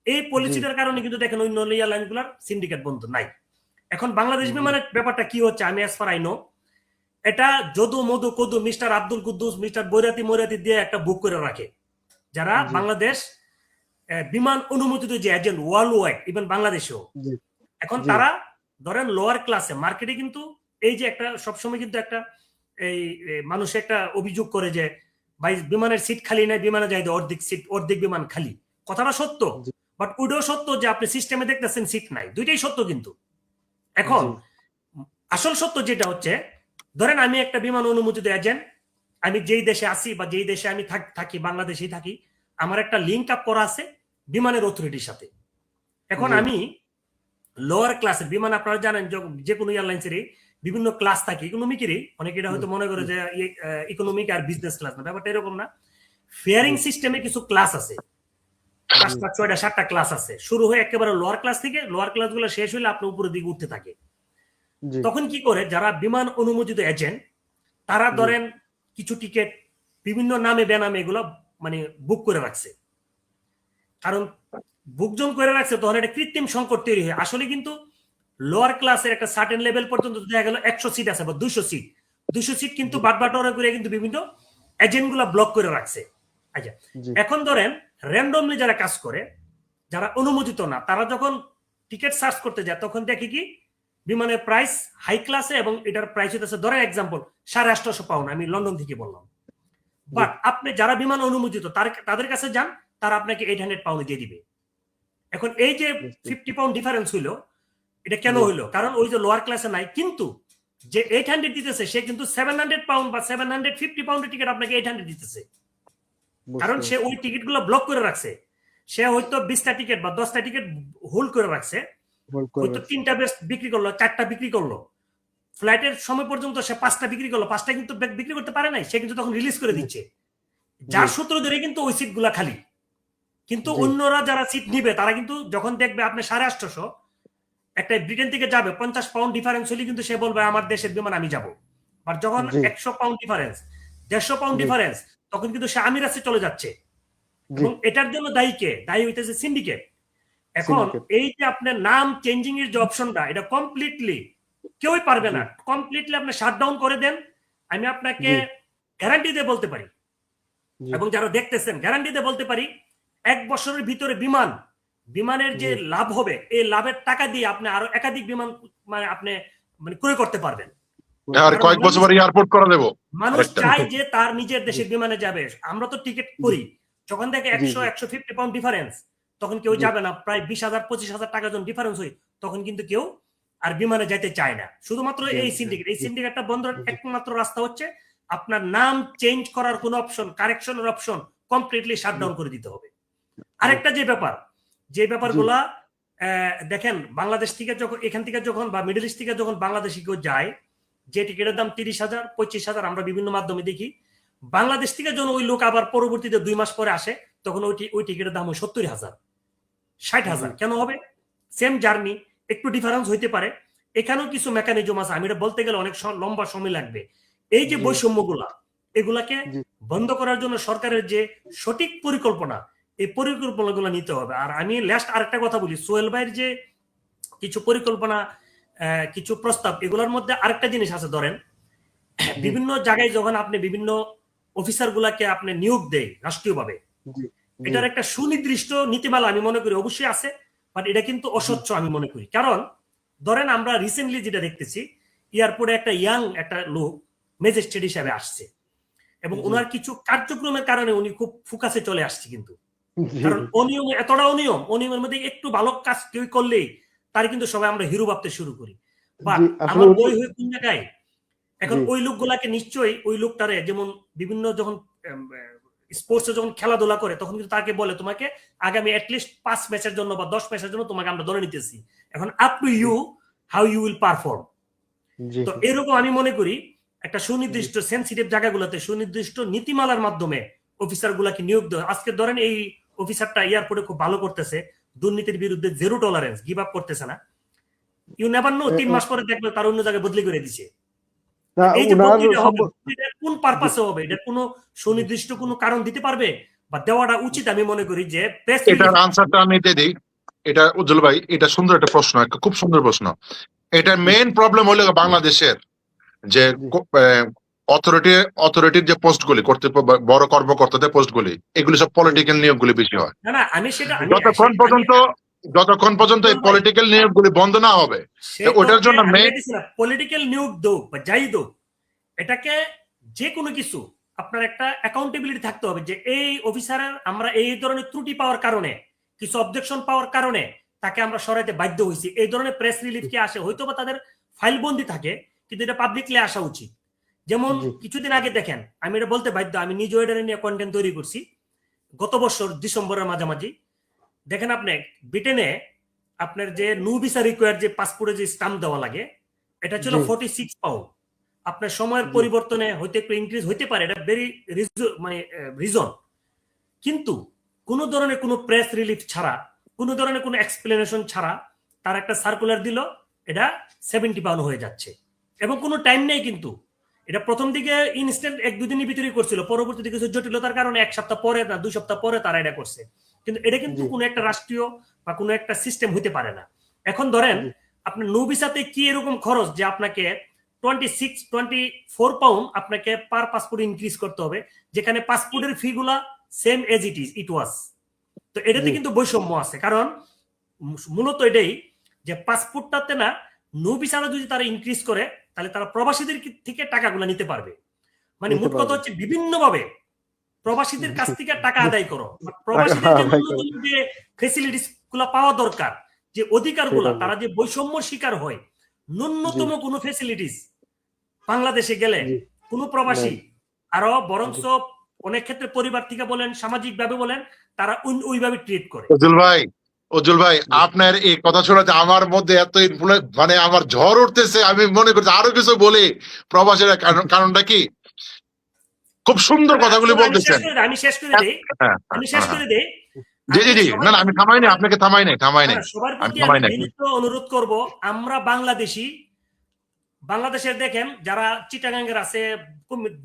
এই জি পলিসিটার কারণে কিন্তু দেখেন ওই নন এয়ারলাইনগুলোর সিন্ডিকেট বন্ধ নাই। এখন বাংলাদেশ জি বিমানের ব্যাপারটা কি হচ্ছে, আমি অ্যাজ ফার আই নো, এটা যদু মধু কদু মিস্টার আব্দুল কুদ্দুস মিস্টার বৈরাতি মৈরাতি দিয়ে একটা বুক করে রাখে, যারা জি বাংলাদেশ বিমান অনুমোদিত যে এজেন্ট ওয়ার্ল্ড ওয়াইড, ইভেন বাংলাদেশেও। জি এখন জি তারা ধরেন লোয়ার ক্লাসে মার্কেটে কিন্তু এই যে একটা সবসময় কিন্তু একটা এই মানুষ একটা অভিযোগ করে যে ভাই বিমানের সিট খালি নাই, বিমানে যাই অর্ধেক সিট, অর্ধেক বিমান খালি। কথাটা সত্য, জি বাট ওইটাও সত্য যে আপনি সিস্টেমে দেখতেছেন সিট নাই, দুইটাই সত্য কিন্তু। এখন জি আসল সত্য যেটা হচ্ছে, ধরেন আমি একটা বিমান অনুমোদিত এজেন্ট, আমি যেই দেশে আসি বা যেই দেশে আমি থাকি, বাংলাদেশেই থাকি, আমার একটা লিঙ্ক আপ করা আছে বিমানের অথরিটির সাথে। এখন জি আমি লোয়ার ক্লাসের বিমান, আপনারা জানেন যে কোনো এয়ারলাইন্সেরই বিভিন্ন ক্লাস থাকে, ইকোনমিকেরই, অনেকে এটা হয়তো মনে করে যে ইকোনমিক আর বিজনেস ক্লাস না, ব্যাপারটা এরকম না। ফেয়ারিং সিস্টেমে কিছু ক্লাস আছে, 5টা 6টা 7টা ক্লাস আছে, শুরু হয়ে একেবারে লোয়ার ক্লাস থেকে, লোয়ার ক্লাস গুলো শেষ হলে আপনি উপরের দিকে উঠতে থাকে। জি তখন কি করে যারা বিমান অনুমোদিত এজেন্ট, তারা জি ধরেন কিছু টিকিট বিভিন্ন নামে বেনামে এগুলো মানে বুক করে রাখছে, কারণ বুকজন করে রাখছে, তখন একটা কৃত্রিম সংকট তৈরি হয়। আসলে কিন্তু লোয়ার ক্লাসের একটা সার্টেন লেভেল পর্যন্ত দেখা গেল 100 সিট আছে বা 200 সিট, 200 সিট কিন্তু বাটবাটোয়ারা করে কিন্তু বিভিন্ন এজেন্ট গুলা ব্লক করে রাখছে। আচ্ছা, জি এখন ধরেন র্যান্ডমলি যারা কাজ করে, যারা অনুমোদিত না, তারা যখন টিকিট সার্চ করতে যায় তখন দেখি কি বিমানের প্রাইস হাই ক্লাসে, এবং এটার প্রাইস হচ্ছে ধরেন এক্সাম্পল 850 পাউন্ড, আমি লন্ডন থেকে বললাম। বাট আপনি যারা বিমান অনুমোদিত তাদের কাছে যান, তারা আপনাকে 800 পাউন্ড দিয়ে দিবে। এখন এই যে 50 পাউন্ড ডিফারেন্স হইলো, এটা কেন হইলো? কারণ ওই যে লোয়ার ক্লাসে নাই, কিন্তু যে 800 দিতেছে সে কিন্তু 700 পাউন্ড বা 750 পাউন্ডের টিকিট আপনাকে 800 দিতেছে, কারণ সে ওই টিকিট গুলো ব্লক করে রাখছে। সে হয়তো 20টা টিকিট বা 10টা টিকিট হোল্ড করে রাখছে, হয়তো 3টা বেস্ট বিক্রি করলো, 4টা বিক্রি করলো, ফ্লাইটের সময় পর্যন্ত সে 5টা বিক্রি করলো, 5টা কিন্তু বিক্রি করতে পারে নাই, সে কিন্তু তখন রিলিজ করে দিচ্ছে, যার সূত্র ধরে কিন্তু ওই সিট গুলা খালি। কিন্তু অন্যরা যারা সিট নিবে তারা কিন্তু যখন দেখবে আপনি 850, একটা ব্রিটেন থেকে যাবে 50 পাউন্ড ডিফারেন্স হলে কিন্তু সে বলবে আমার দেশের বিমান আমি যাব। আর যখন 100 পাউন্ড ডিফারেন্স, 150 পাউন্ড ডিফারেন্স, তখন কিন্তু সে আমিরাতে চলে যাচ্ছে। এবং এটার জন্য দায়ী কে? দায়ী হইতেছে সিন্ডিকেট। এখন এই যে আপনার নাম চেঞ্জিং এর যে অপশনটা, এটা কমপ্লিটলি কেউই পারবে না, কমপ্লিটলি আপনি শাটডাউন করে দেন। আমি আপনাকে গ্যারান্টি দিয়ে বলতে পারি, এবং যারা দেখতেছেন গ্যারান্টি দিয়ে বলতে পারি, 1 বছরের ভিতরে বিমানের যে লাভ হবে, এই লাভের টাকা দিয়ে আপনি আরো একাধিক বিমান মানে আপনি মানে ক্রয় করতে পারবেন। আর কয়েক বছর পরে এয়ারপোর্ট করে দেব। মানুষ চায় যে তার নিজের দেশের বিমানে যাবে। আমরা তো টিকিট করি, যখন দেখে 100-150 পাউন্ড ডিফারেন্স, তখন কেউ যাবে না। প্রায় 20,000-25,000 টাকা যখন ডিফারেন্স হয়, তখন কিন্তু কেউ আর বিমানে যেতে চায় না। শুধুমাত্র এই সিন্ডিকেটটা বন্ধের একমাত্র রাস্তা হচ্ছে আপনার নাম চেঞ্জ করার কোন অপশন, কারেকশনের অপশন কমপ্লিটলি শাটডাউন করে দিতে হবে। আরেকটা যে ব্যাপারগুলা দেখেন, বাংলাদেশ থেকে যখন, এখান থেকে যখন বা মিডল ইস্ট থেকে যখন বাংলাদেশে কেউ যায়, যে টিকিটের দাম 30,000-25,000 আমরা বিভিন্ন মাধ্যমে দেখি, বাংলাদেশ থেকে যখন ওই লোক আবার পরবর্তীতে 2 মাস পরে আসে, তখন ওই টিকিটের দাম হয় 70,000-60,000। কেন হবে? সেম জার্নি, একটু ডিফারেন্স হইতে পারে। এখানেও কিছু মেকানিজম আছে, আমি এটা বলতে গেলে অনেক লম্বা সময় লাগবে। এই যে বৈষম্যগুলা, এগুলাকে বন্ধ করার জন্য সরকারের যে সঠিক পরিকল্পনা, এই পরিকল্পনাগুলো নিতে হবে। আর আমি লাস্ট আরেকটা কথা বলি, সোহেল ভাইয়ের যে কিছু পরিকল্পনা, কিছু প্রস্তাব, এগুলোর মধ্যে আরেকটা জিনিস আছে। ধরেন বিভিন্ন জায়গায় যখন আপনি বিভিন্ন অফিসার গুলাকে আপনি নিয়োগ দেয় রাষ্ট্রীয়ভাবে, এটার একটা সুনির্দিষ্ট নীতিমালা আমি মনে করি অবশ্যই আছে, বাট এটা কিন্তু অস্বচ্ছ আমি মনে করি। কারণ ধরেন আমরা রিসেন্টলি যেটা দেখতেছি, এয়ারপোর্টে একটা ইয়াং একটা লোক ম্যাজিস্ট্রেট হিসাবে আসছে, এবং ওনার কিছু কার্যক্রমের কারণে উনি খুব ফোকাসে চলে আসছে। কিন্তু কারণ অনিয়ম, এতটা অনিয়মের মধ্যে একটু ভালো কাজ কেউ করলেই তার কিন্তু সবাই আমরা হিরো ভাবতে শুরু করি। বা আমার বই হয়ে কোন জায়গায়, এখন ওই লোকগুলাকে নিশ্চয়ই, ওই লোকটারে যেমন বিভিন্ন যখন স্পোর্টসে যখন খেলাধুলা করে, তখন কিন্তু তাকে বলে তোমাকে আগামী অ্যাটলিস্ট 5 ম্যাচের জন্য বা 10 ম্যাচের জন্য তোমাকে আমরা ধরে নিতেছি, এখন up to you how you will perform. তো এরকম আমি মনে করি একটা সুনির্দিষ্ট সেনসিটিভ জায়গাগুলোতে সুনির্দিষ্ট নীতিমালার মাধ্যমে অফিসার গুলাকে নিয়োগ দেওয়া। আজকে ধরেন এই অফিসারটা এয়ারপোর্টে খুব ভালো করতেছে, দুর্নীতির বিরুদ্ধে 0 টলারেন্স, গিভ আপ করতেছে না, ইউ নেভার নো, এ- 3 মাস পরে দেখবে তার অন্য জায়গায় বদলি করে দিছে। না, এই যে উনার বদলিটা হবে, সম্প- এটা কোন পারপাসে হবে, এটা কোনো সুনির্দিষ্ট কোনো কারণ দিতে পারবে বা দেওয়াটা উচিত? আমি মনে করি যে প্রেস রিলিজ। এটার আনসারটা আমি দিয়ে দিই। এটা উজ্জ্বল ভাই, এটা সুন্দর একটা প্রশ্ন, একটা খুব সুন্দর প্রশ্ন। এটার মেইন প্রবলেম হলো বাংলাদেশের যে জি অথরিটি অথরিটির যে পোস্টগুলি, বড় কর্মকর্তাদের পোস্টগুলি, এগুলি সব জি পলিটিক্যাল নিয়োগগুলি বেশি হয়। না না, আমি সেটা আমি যতক্ষণ পর্যন্ত যতক্ষণ পর্যন্ত এই উজ্জ্বল ভাই, পলিটিক্যাল নিয়োগগুলি বন্ধ না হবে, সে ওটার তর্কে জন্য আমি মেইন দেখতেছি না, পলিটিক্যাল নিয়োগ দোক বা যাই দোক, এটাকে যে কোনো কিছু আপনার একটা অ্যাকাউন্টেবিলিটি থাকতে হবে যে এই অফিসারের আমরা এই ধরনের ত্রুটি পাওয়ার কারণে, কিছু অবজেকশন পাওয়ার কারণে তাকে আমরা সরাইতে বাধ্য হয়েছি। এই ধরনের প্রেস রিলিফ কি আসে, হয়তো বা তাদের ফাইল বন্দি থাকে, কিন্তু এটা পাবলিকলি আসা উচিত। যেমন জি কিছুদিন আগে দেখেন, আমি এটা বলতে বাধ্য, আমি নিজেও এটা নিয়ে কন্টেন্ট তৈরি করছি গত বছর ডিসেম্বরের মাঝামাঝি। দেখেন আপনি ব্রিটেনে আপনার যে নো ভিসা রিকোয়ার যে পাসপোর্টে যে স্টাম্প দেওয়া লাগে, এটা ছিল জি 46 পাউন্ড। আপনার সময়ের জি পরিবর্তনে হয়তো একটু ইনক্রিজ হইতে পারে, এটা ভেরি মানে রিজন। কিন্তু কোন ধরনের কোনো প্রেস রিলিফ ছাড়া, কোন ধরনের কোনো এক্সপ্লেনেশন ছাড়া তার একটা সার্কুলার দিল, এটা 70 পাউন্ড হয়ে যাচ্ছে এবং কোনো টাইম নেই। কিন্তু এটা প্রথম দিকে ইনস্ট্যান্ট 1-2 দিনের ভিতরে করছিল, পরবর্তীতে কিছু জটিলতার কারণে 1 সপ্তাহ পরে না 2 সপ্তাহ পরে তারা এটা করছে। কিন্তু এটা কিন্তু জি কোনো একটা রাষ্ট্রীয় বা কোনো একটা সিস্টেম হইতে পারে না। এখন ধরেন জি আপনার নো ভিসাতে কি এরকম খরচ যে আপনাকে 24 পাউন্ড আপনাকে পার পাসপোর্ট ইনক্রিজ করতে হবে, যেখানে পাসপোর্টের ফি গুলা সেম এজ ইট ওয়াজ। তো এটাতে জি কিন্তু বৈষম্য আছে, কারণ মূলত এটাই যে পাসপোর্টটাতে না নো ভিসাটা যদি তারা ইনক্রিজ করে, তাহলে তারা প্রবাসীদের থেকে টাকাগুলো নিতে পারবে। মানে নিতে মোট কথা পারবে। হচ্ছে বিভিন্ন ভাবে প্রবাসীদের কাছ থেকে টাকা জি আদায় করো, টাকা প্রবাসীদের যে আদায় করে ন্যূনতম যে ফেসিলিটিস গুলা পাওয়া দরকার, যে অধিকার সেটা গুলা, না। তারা যে বৈষম্য শিকার হয়, জি ন্যূনতম কোনো ফেসিলিটিস বাংলাদেশে গেলে জি কোনো নাই প্রবাসী আরো জি বরংস অনেক ক্ষেত্রে পরিবার থেকে বলেন, সামাজিক ভাবে বলেন, তারা ওইভাবে ট্রিট করে। উজ্জ্বল ভাই, উজ্জ্বল ভাই, জি আপনার এই কথা শোনাতে আমার মধ্যে এত ইনফ্লুয়েন্স, মানে আমার ঝড় উঠতেছে। আমি মনে করছি আরো কিছু বলি। প্রবাসীরা কারণটা কি, খুব সুন্দর কথাগুলি আমি শেষ বলতেছেন। করে দিই, আমি শেষ করে হ্যাঁ দিই, হ্যাঁ আমি শেষ হ্যাঁ হ্যাঁ। করে দিই। জি আমি জি জি, না সবার না, আমি প্রতি থামাই নাই আপনাকে, থামাই নাই, থামাই নাই, সবার আমি প্রতি আমি থামাই নাই। বিনীত অনুরোধ করব, আমরা বাংলাদেশি, বাংলাদেশের দেখেন যারা চিটাগাঙ্গের আছে,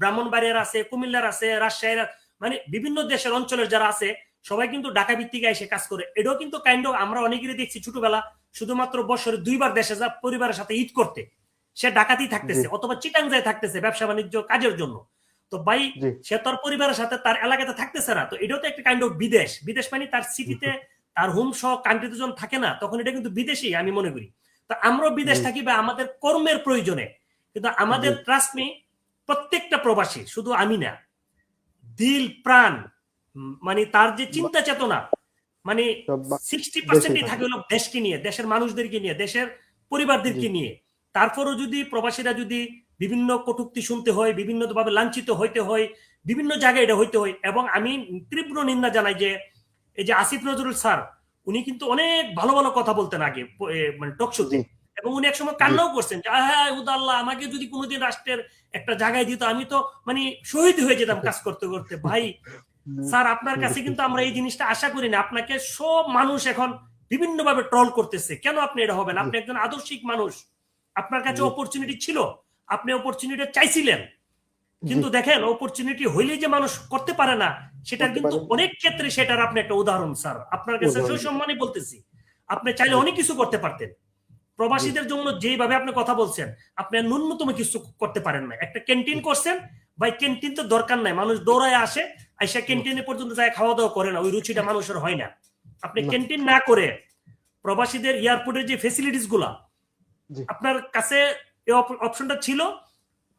ব্রাহ্মণবাড়িয়ার আছে, কুমিল্লার আছে, রাজশাহীর, মানে বিভিন্ন দেশের অঞ্চলের যারা আছে, সবাই কিন্তু ঢাকা ভিত্তিক এসে কাজ করে। এটাও কিন্তু কাইন্ড অফ আমরা অনেকেরই দেখছি ছোটবেলা শুধুমাত্র বছরে 2 বার দেশে যা পরিবারের সাথে ঈদ করতে, সে ঢাকাতেই জি থাকতেছে অথবা চিটাং যায় থাকতেছে ব্যবসা বাণিজ্য কাজের জন্য। তো ভাই, জি সে তার পরিবারের সাথে তার এলাকাতে থাকতেছে না। তো এটাও তো একটা কাইন্ড অফ বিদেশ। বিদেশ মানে তার সিটিতে, তার হোম সহ কান্ট্রিতে যখন থাকে না, তখন এটা কিন্তু বিদেশি আমি মনে করি। তো আমরাও বিদেশ জি থাকি বা আমাদের কর্মের প্রয়োজনে, কিন্তু জি আমাদের ট্রাস্ট মি, প্রত্যেকটা প্রবাসী, শুধু আমি না, দিল প্রাণ, মানে তার যে চিন্তা চেতনা, মানে সব 60% দেশেই থাকে থাকে। হলো দেশকে নিয়ে, দেশের মানুষদেরকে নিয়ে, দেশের জি পরিবারদেরকে নিয়ে। তারপরও যদি প্রবাসীরা যদি বিভিন্ন কটূক্তি শুনতে হয়, বিভিন্ন ভাবে লাঞ্ছিত হইতে হয়, বিভিন্ন জায়গায় এটা হইতে হয়। এবং আমি তীব্র নিন্দা জানাই যে এই যে আসিফ নজরুল স্যার, উনি কিন্তু অনেক ভালো ভালো কথা বলতেন আগে মানে টক জি শোতে, এবং উনি একসময় জি কান্নাও করছেন যে হ্যাঁ আল্লাহ, আমাকে যদি কোনোদিন রাষ্ট্রের একটা জায়গায় দিত, আমি তো মানে শহীদ হয়ে যেতাম কাজ করতে করতে। ভাই স্যার, আপনার কাছে কিন্তু আমরা এই জিনিসটা আশা করি না। আপনাকে সব মানুষ এখন বিভিন্ন ভাবে ট্রল করতেছে, কেন আপনি এটা হবেন? জি আপনি একজন আদর্শিক মানুষ, আপনার কাছে জি অপরচুনিটি ছিল, আপনি অপরচুনিটি চাইছিলেন, জি কিন্তু দেখেন অপরচুনিটি হইলেই যে মানুষ করতে পারে না, সেটার করতে কিন্তু পারেন। অনেক ক্ষেত্রে সেটার আপনি একটা উদাহরণ স্যার। আপনার কাছে উদাহরণ দিতে। সসম্মানই বলতেছি, আপনি চাইলে জি অনেক কিছু করতে পারতেন। জি প্রবাসীদের জন্য যেভাবে আপনি কথা বলছেন, আপনি ন্যূনতম কিছু করতে পারেন না। একটা ক্যান্টিন করছেন, ভাই ক্যান্টিন তো দরকার নাই, মানুষ দৌড়ায় আসে, আইসা ক্যান্টিনে পর্যন্ত যায় খাওয়া দাওয়া করে না, ওই রুচিটা মানুষের হয় না। আপনি না ক্যান্টিন না করে প্রবাসীদের এয়ারপোর্টের যে ফেসিলিটিস গুলা জি আপনার কাছে, এই অপশনটা ছিল।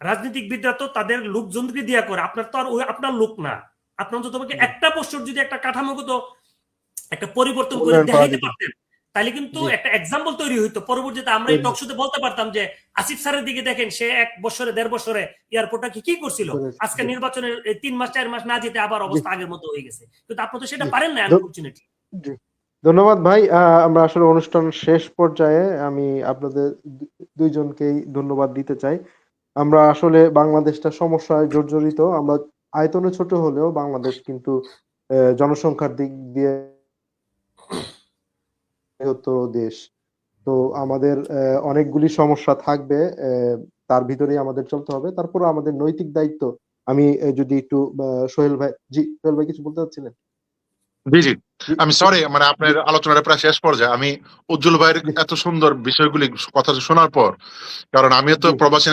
রাজনীতিকবিদরা তো তাদের লোকজনকে দিয়া করে, আপনার তো আর আপনার লোক না। আপনার তো তোমাকে জি একটা পোস্টর যদি একটা কাঠামোগত একটা পরিবর্তন করে উন্নয়ন করা দেখাইতে যেত। পারতেন, তাহলে কিন্তু জি একটা এক্সাম্পল তৈরি হইতো। পরবর্তীতে আমরা এই তৈরি টকশোতে বলতে পারতাম যে আসিফ স্যারের দিকে দেখেন, সে 1 বছরে 1.5 বছরে এয়ারপোর্টটা কি করছিল। করেছে। আজকে জি নির্বাচনের 3 মাস 4 মাস না যেতে আবার জি অবস্থা আগের মতো হয়ে গেছে। কিন্তু আপনি তো সেটা জি পারেন না, ধ- আনফরচুনেটলি। জি ধন্যবাদ ভাই। আমরা আসলে অনুষ্ঠান শেষ পর্যায়ে, আমি আপনাদের দুইজনকেই ধন্যবাদ দিতে চাই। আমরা আসলে বাংলাদেশটা সমস্যায় জর্জরিত। আমরা আয়তনে ছোট হলেও বাংলাদেশ কিন্তু জনসংখ্যার দিক দিয়ে বৃহত্তর দেশ। তো আমাদের অনেকগুলি সমস্যা থাকবে, তার ভিতরেই আমাদের চলতে হবে। তারপরে আমাদের নৈতিক দায়িত্ব, আমি যদি একটু সোহেল ভাই, জি সোহেল ভাই কিছু বলতে চাচ্ছিলেন? জি জি, জি আমি সরি, মানে আপনার আলোচনাটা প্রায় শেষ পর্যায়ে। আমি উজ্জ্বল ভাইয়ের জি এত সুন্দর বিষয়গুলি কথা শোনার পর, কারণ আমিও তো জি প্রবাসী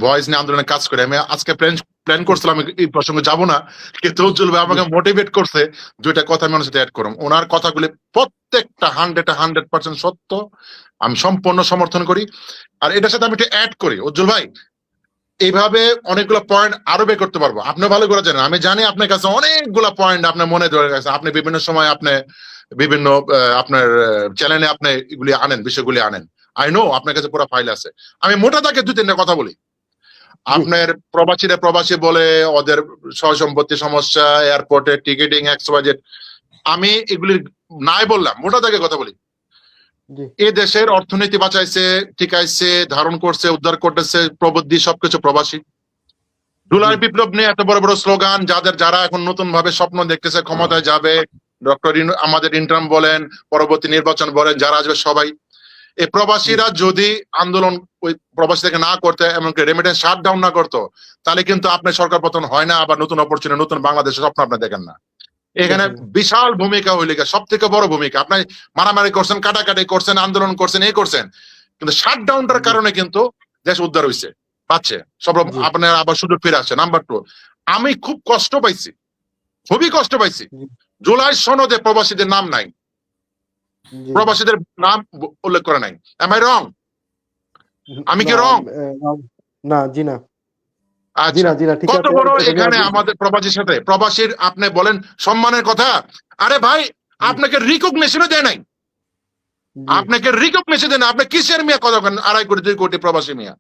ভয়েস নিয়ে আন্দোলনে কাজ করি, আমি আজকে প্ল্যান করছিলাম এই প্রসঙ্গে যাব না, কিন্তু উজ্জ্বল ভাই জি আমাকে মোটিভেট করছে দুইটা কথা আমি ওনার সাথে অ্যাড করুন। ওনার কথাগুলি প্রত্যেকটা 100% সত্য, আমি সম্পূর্ণ সমর্থন করি। আর এটার সাথে আমি একটু অ্যাড করি, উজ্জ্বল ভাই এইভাবে অনেকগুলো পয়েন্ট আরো বের করতে পারবো। আপনি ভালো করে জানেন, আমি জানি আপনার কাছে অনেকগুলো পয়েন্ট আপনার মনে ধরে গেছে, আপনি বিভিন্ন সময় আপনি বিভিন্ন আপনার চ্যানেলে আপনি এগুলি আনেন, বিষয়গুলি আনেন। আই নো আপনার কাছে পুরো ফাইল আছে। আমি মোটা দাগে দুই তিনটা কথা বলি। জি আপনার প্রবাসীরা প্রবাসী বলে ওদের সহসম্পত্তি সমস্যা, এয়ারপোর্টে টিকিটিং, এক্স ওয়াই জেড, আমি এগুলি নাই বললাম, মোটা দাগে কথা বলি। জি এ দেশের অর্থনীতি বাঁচাইছে, টিকাইছে, ধারণ করছে, উদ্ধার করতেছে, প্রবৃদ্ধি সবকিছু প্রবাসী। জি জুলাই বিপ্লব নিয়ে এত বড় বড় স্লোগান, যারা এখন নতুন ভাবে স্বপ্ন দেখতেছে ক্ষমতায় যাবে, ডক্টর আমাদের ইন্টার্ম বলেন, পরবর্তী নির্বাচন বলেন, যারা আসবে সবাই, এই জি প্রবাসীরা যদি আন্দোলন ওই প্রবাসী থেকে না করতে, এমনকি রেমিটেন্স শাট ডাউন না করতো, তাহলে কিন্তু আপনার সরকার পতন হয় না, আবার নতুন অপরচুনিটি, নতুন বাংলাদেশের স্বপ্ন আপনি দেখেন না। এখানে দেখেন না। বিশাল ভূমিকা হইলে, সব থেকে বড় ভূমিকা, আপনি মারামারি করছেন, কাটাকাটি করছেন, আন্দোলন করছেন, এই করছেন, কিন্তু শাট ডাউনটার জি কারণে কিন্তু দেশ উদ্ধার হয়েছে, পাচ্ছে সব, জি আপনার আবার সুযোগ ফিরে আসছে। নাম্বার টু, আমি খুব কষ্ট পাইছি, খুবই কষ্ট পাইছি, জি জুলাই সনদে প্রবাসীদের নাম নাই, জি প্রবাসীদের নাম উল্লেখ করে নাই। এম আই রং? আমি না কি রং? না জি না, জি আচ্ছা, না, জি না, ঠিক কত আছে, বড় এটা নিয়ে এখানে আমাদের প্রবাসীর সাথে, প্রবাসীর আপনি বলেন সম্মানের কথা, আরে ভাই জি আপনাকে রিকগনিশনও দেয় নাই, জি আপনাকে রিকগনিশন দেয় না, আপনি কিসের মিয়া কথা বলেন? 2.5 কোটি 2 কোটি প্রবাসী মিয়া,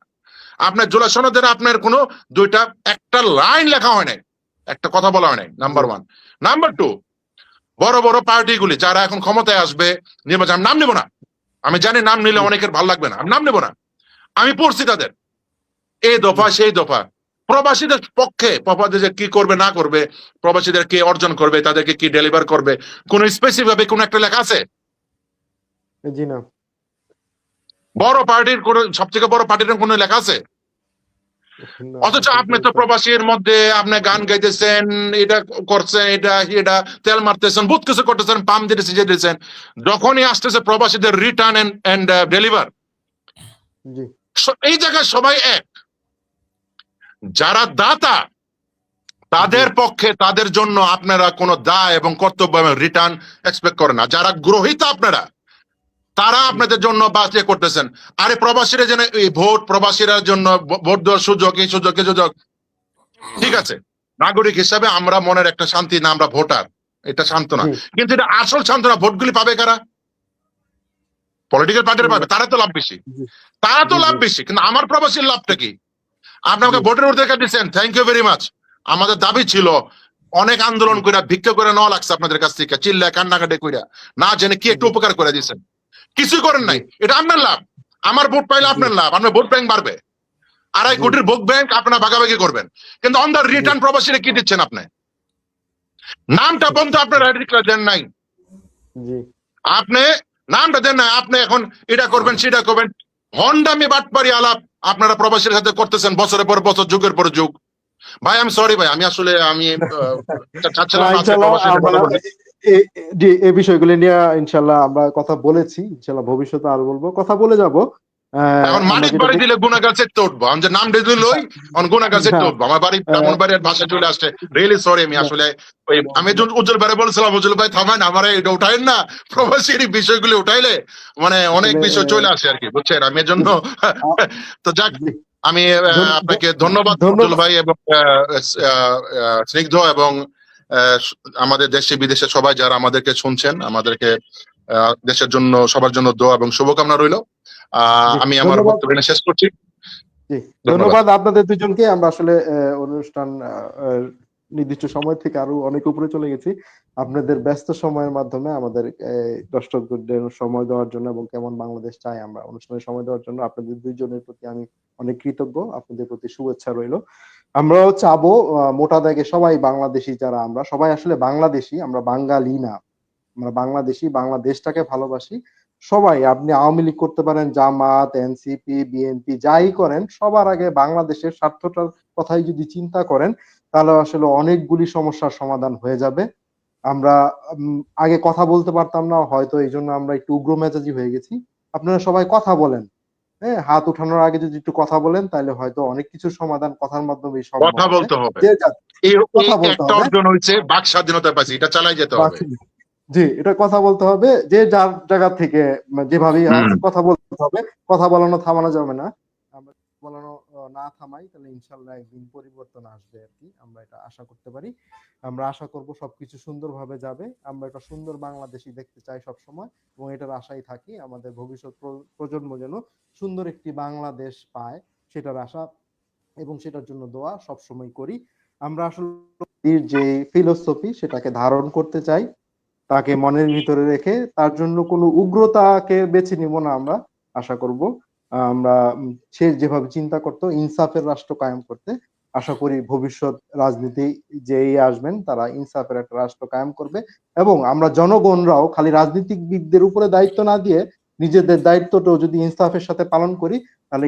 আপনার জুলাই সনদের আপনার কোনো দুইটা একটা লাইন লেখা হয় নাই, একটা কথা বলা হয় নাই। G number one. Number two, বড় বড় পার্টিগুলি যারা এখন ক্ষমতায় আসবে, নির্বাচন, আমি নাম নেব না, আমি জানি নাম নিলে জি অনেকের ভালো লাগবে না, আমি নাম নেব না, আমি পড়ছি তাদের এই জি দফা সেই দফা, প্রবাসীদের পক্ষে প্রবাসীদের কি করবে না করবে, প্রবাসীদের কে অর্জন করবে, তাদেরকে কি ডেলিভার করবে, কোন স্পেসিফিক ভাবে কোন একটা লেখা আছে? জি না, বড় পার্টির কোন, সবথেকে বড় পার্টির কোন লেখা আছে? না অথচ আপনি আসলে তো প্রবাসীর মধ্যে আপনি গান গাইতেছেন, এটা করছেন, এটা এটা তেল মারতেছেন, বহুত কিছু করতেছেন, পাম দিতেছেন, যে দিতেছেন, যখনই আসতেছে প্রবাসীদের রিটার্ন এন্ড ডেলিভার, জি এই জায়গায় সবাই এক। যারা দাতা জি তাদের পক্ষে, তাদের জন্য আপনারা কোনো দায় এবং কর্তব্য এবং রিটার্ন এক্সপেক্ট করেন না। যারা গ্রহীতা আপনারা, তারা আপনাদের জন্য বাঁচিয়ে করতেছেন। আরে প্রবাসীরা যেন এই ভোট, প্রবাসীরা জন্য ভোট দেওয়ার সুযোগ, এই সুযোগ, এই সুযোগ, ঠিক আছে, নাগরিক হিসাবে আমরা মনের একটা শান্তি না, আমরা ভোটার, এটা সান্ত্বনা। জি কিন্তু এটা আসল সান্ত্বনা, ভোটগুলি পাবে কারা? পলিটিক্যাল পার্টিরা পাবে, তারা তো লাভ বেশি, জি তারা তো জি লাভ জি বেশি, কিন্তু আমার প্রবাসীর লাভটা কি? আপনি জি আমাকে ভোটের অধিকার দিচ্ছেন, থ্যাংক ইউ ভেরি মাচ। আমাদের দাবি ছিল, অনেক আন্দোলন জি কইরা, ভিক্ষা করে নেওয়া লাগছে আপনাদের কাছ থেকে, চিল্লা কান্নাকাটি কইরা, না জেনে কি একটু জি উপকার করে দিয়েছেন? কিছুই করেন জি নাই। এটা আপনার লাভ, আমার ভোট পাইলে জি আপনার লাভ, আপনার ভোট ব্যাংক বাড়বে, 2.5 কোটির ভোট ব্যাংক আপনারা ভাগাভাগি করবেন। কিন্তু অন দ্য জি রিটার্ন প্রবাসীরা কি দিচ্ছেন আপনি? নামটা বন্ধু আপনার আইডি দেন নাই, জি আপনি নামটা দেন নাই, আপনি এখন এটা করবেন সেটা করবেন, হন্ডামি বাটপারি আলাপ আপনারা প্রবাসীর সাথে করতেছেন, বছরের পর বছর, যুগের পর যুগ। ভাই আমি সরি ভাই, আমি আসলে আমি চাচ্ছিলাম না আজকে ইনশাল্লাহ প্রবাসীদের আমরা কথা বলি। এই বিষয়গুলো নিয়ে ইনশাল্লাহ আমরা কথা বলেছি, ইনশাল্লাহ ভবিষ্যতে আরো বলবো, কথা বলে যাব। এখন আমরা মানিক যেটা বাড়ি দিলে গুণাগার সেটতে উঠবো, আমি যে নাম দিলে লই, এখন গুণাগার না সেটতে উঠবো, আমার বাড়ি ব্রাহ্মণ বাড়ির ভাষা চলে আসছে, রিয়েলি সরি। আমি না আসলে ওই আমি উজ্জ্বল ভাই বলছিলাম, উজ্জ্বল ভাই থামেন, আমার এটা উঠাইন না, প্রবাসীর বিষয়গুলি উঠাইলে মানে অনেক আসলে বিষয় চলে আসে আর কি, বুঝছেন, আমি এর জন্য তো যাক, জি, আমি ধন্য- আপনাকে ধন্যবাদ উজ্জ্বল ধন্যবাদ। ভাই, এবং স্নিগ্ধ, এবং আহ, আমাদের দেশে বিদেশে সবাই যারা আমাদেরকে শুনছেন, আমাদেরকে দেশের জন্য, সবার জন্য দোয়া এবং শুভকামনা রইল। জি আমি আমার ধন্যবাদ। বক্তব্য এখানে শেষ করছি। জি ধন্যবাদ। ধন্যবাদ আপনাদের দুজনকে। আমরা আসলে অনুষ্ঠান নির্দিষ্ট সময় থেকে আরো অনেক উপরে চলে গেছি। আপনাদের ব্যস্ত সময়ের মাধ্যমে আমাদের দর্শকদের সময় দেওয়ার জন্য এবং কেমন বাংলাদেশ চাই আমরা অনুষ্ঠানে সময় দেওয়ার জন্য আপনাদের দুইজনের প্রতি আমি অনেক কৃতজ্ঞ। আপনাদের প্রতি শুভেচ্ছা রইল। আমরাও চাবো মোটা দাগে সবাই বাংলাদেশী, যারা আমরা সবাই আসলে বাংলাদেশী, আমরা বাঙালি না, আমরা বাংলাদেশী, বাংলাদেশটাকে ভালোবাসি। সবাই, আপনি আওয়ামী লীগ করতে পারেন, জামাত, এনসিপি, বিএনপি, যাই করেন, সবার আগে বাংলাদেশের স্বার্থটার কথাই যদি চিন্তা করেন, তাহলে আসলে অনেকগুলি সমস্যার সমাধান হয়ে যাবে। আমরা আগে কথা বলতে পারতাম না, হয়তো এই জন্য আমরা একটু উগ্র মেজাজি হয়ে গেছি। আপনারা সবাই কথা বলেন, হ্যাঁ, হাত উঠানোর আগে যদি একটু কথা বলেন, তাহলে হয়তো অনেক কিছুর সমাধান কথার মাধ্যমেই সম্ভব কথা হবে। বলতে হবে, যে যার এই এই কথা বলতে একটা হবে। অর্জন হয়েছে, বাক স্বাধীনতা পাইছি, এটা চালাই যেতে হবে। জি, এটা কথা বলতে হবে, যে যার জায়গা থেকে যেভাবেই হুম। আছে কথা বলতে হবে, কথা বলানো থামানো যাবে না। আমরা বলানো না থামাই, তাহলে ইনশাল্লাহ একদিন পরিবর্তন আসবে আর কি, আমরা এটা আশা করতে পারি। আমরা আশা করব সবকিছু সুন্দরভাবে যাবে। আমরা একটা সুন্দর বাংলাদেশই দেখতে চাই সবসময়, এবং এটার আশাই থাকি আমাদের ভবিষ্যৎ প্রজন্ম যেন সুন্দর একটি বাংলাদেশ পায়, সেটার আশা এবং সেটার জন্য দোয়া সবসময় করি। আমরা আসলে যে ফিলোসফি সেটাকে ধারণ করতে চাই, তাকে মনের ভিতরে রেখে তার জন্য কোনো উগ্রতাকে বেছে নিব না। আমরা আশা করব আমরা সে যেভাবে চিন্তা করতো ইনসাফের রাষ্ট্র কায়েম করতে, আশা করি ভবিষ্যৎ রাজনীতি যেই আসবেন তারা ইনসাফের একটা রাষ্ট্র কায়েম করবে। এবং আমরা জনগণরাও খালি রাজনীতিবিদদের উপরে দায়িত্ব না দিয়ে নিজেদের দায়িত্বটাও যদি ইনসাফের সাথে পালন করি, তাহলে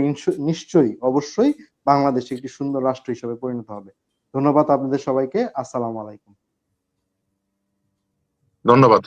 নিশ্চয়ই অবশ্যই বাংলাদেশ একটি সুন্দর রাষ্ট্র হিসেবে পরিণত হবে। ধন্যবাদ আপনাদের সবাইকে। আসসালামু আলাইকুম। ধন্যবাদ।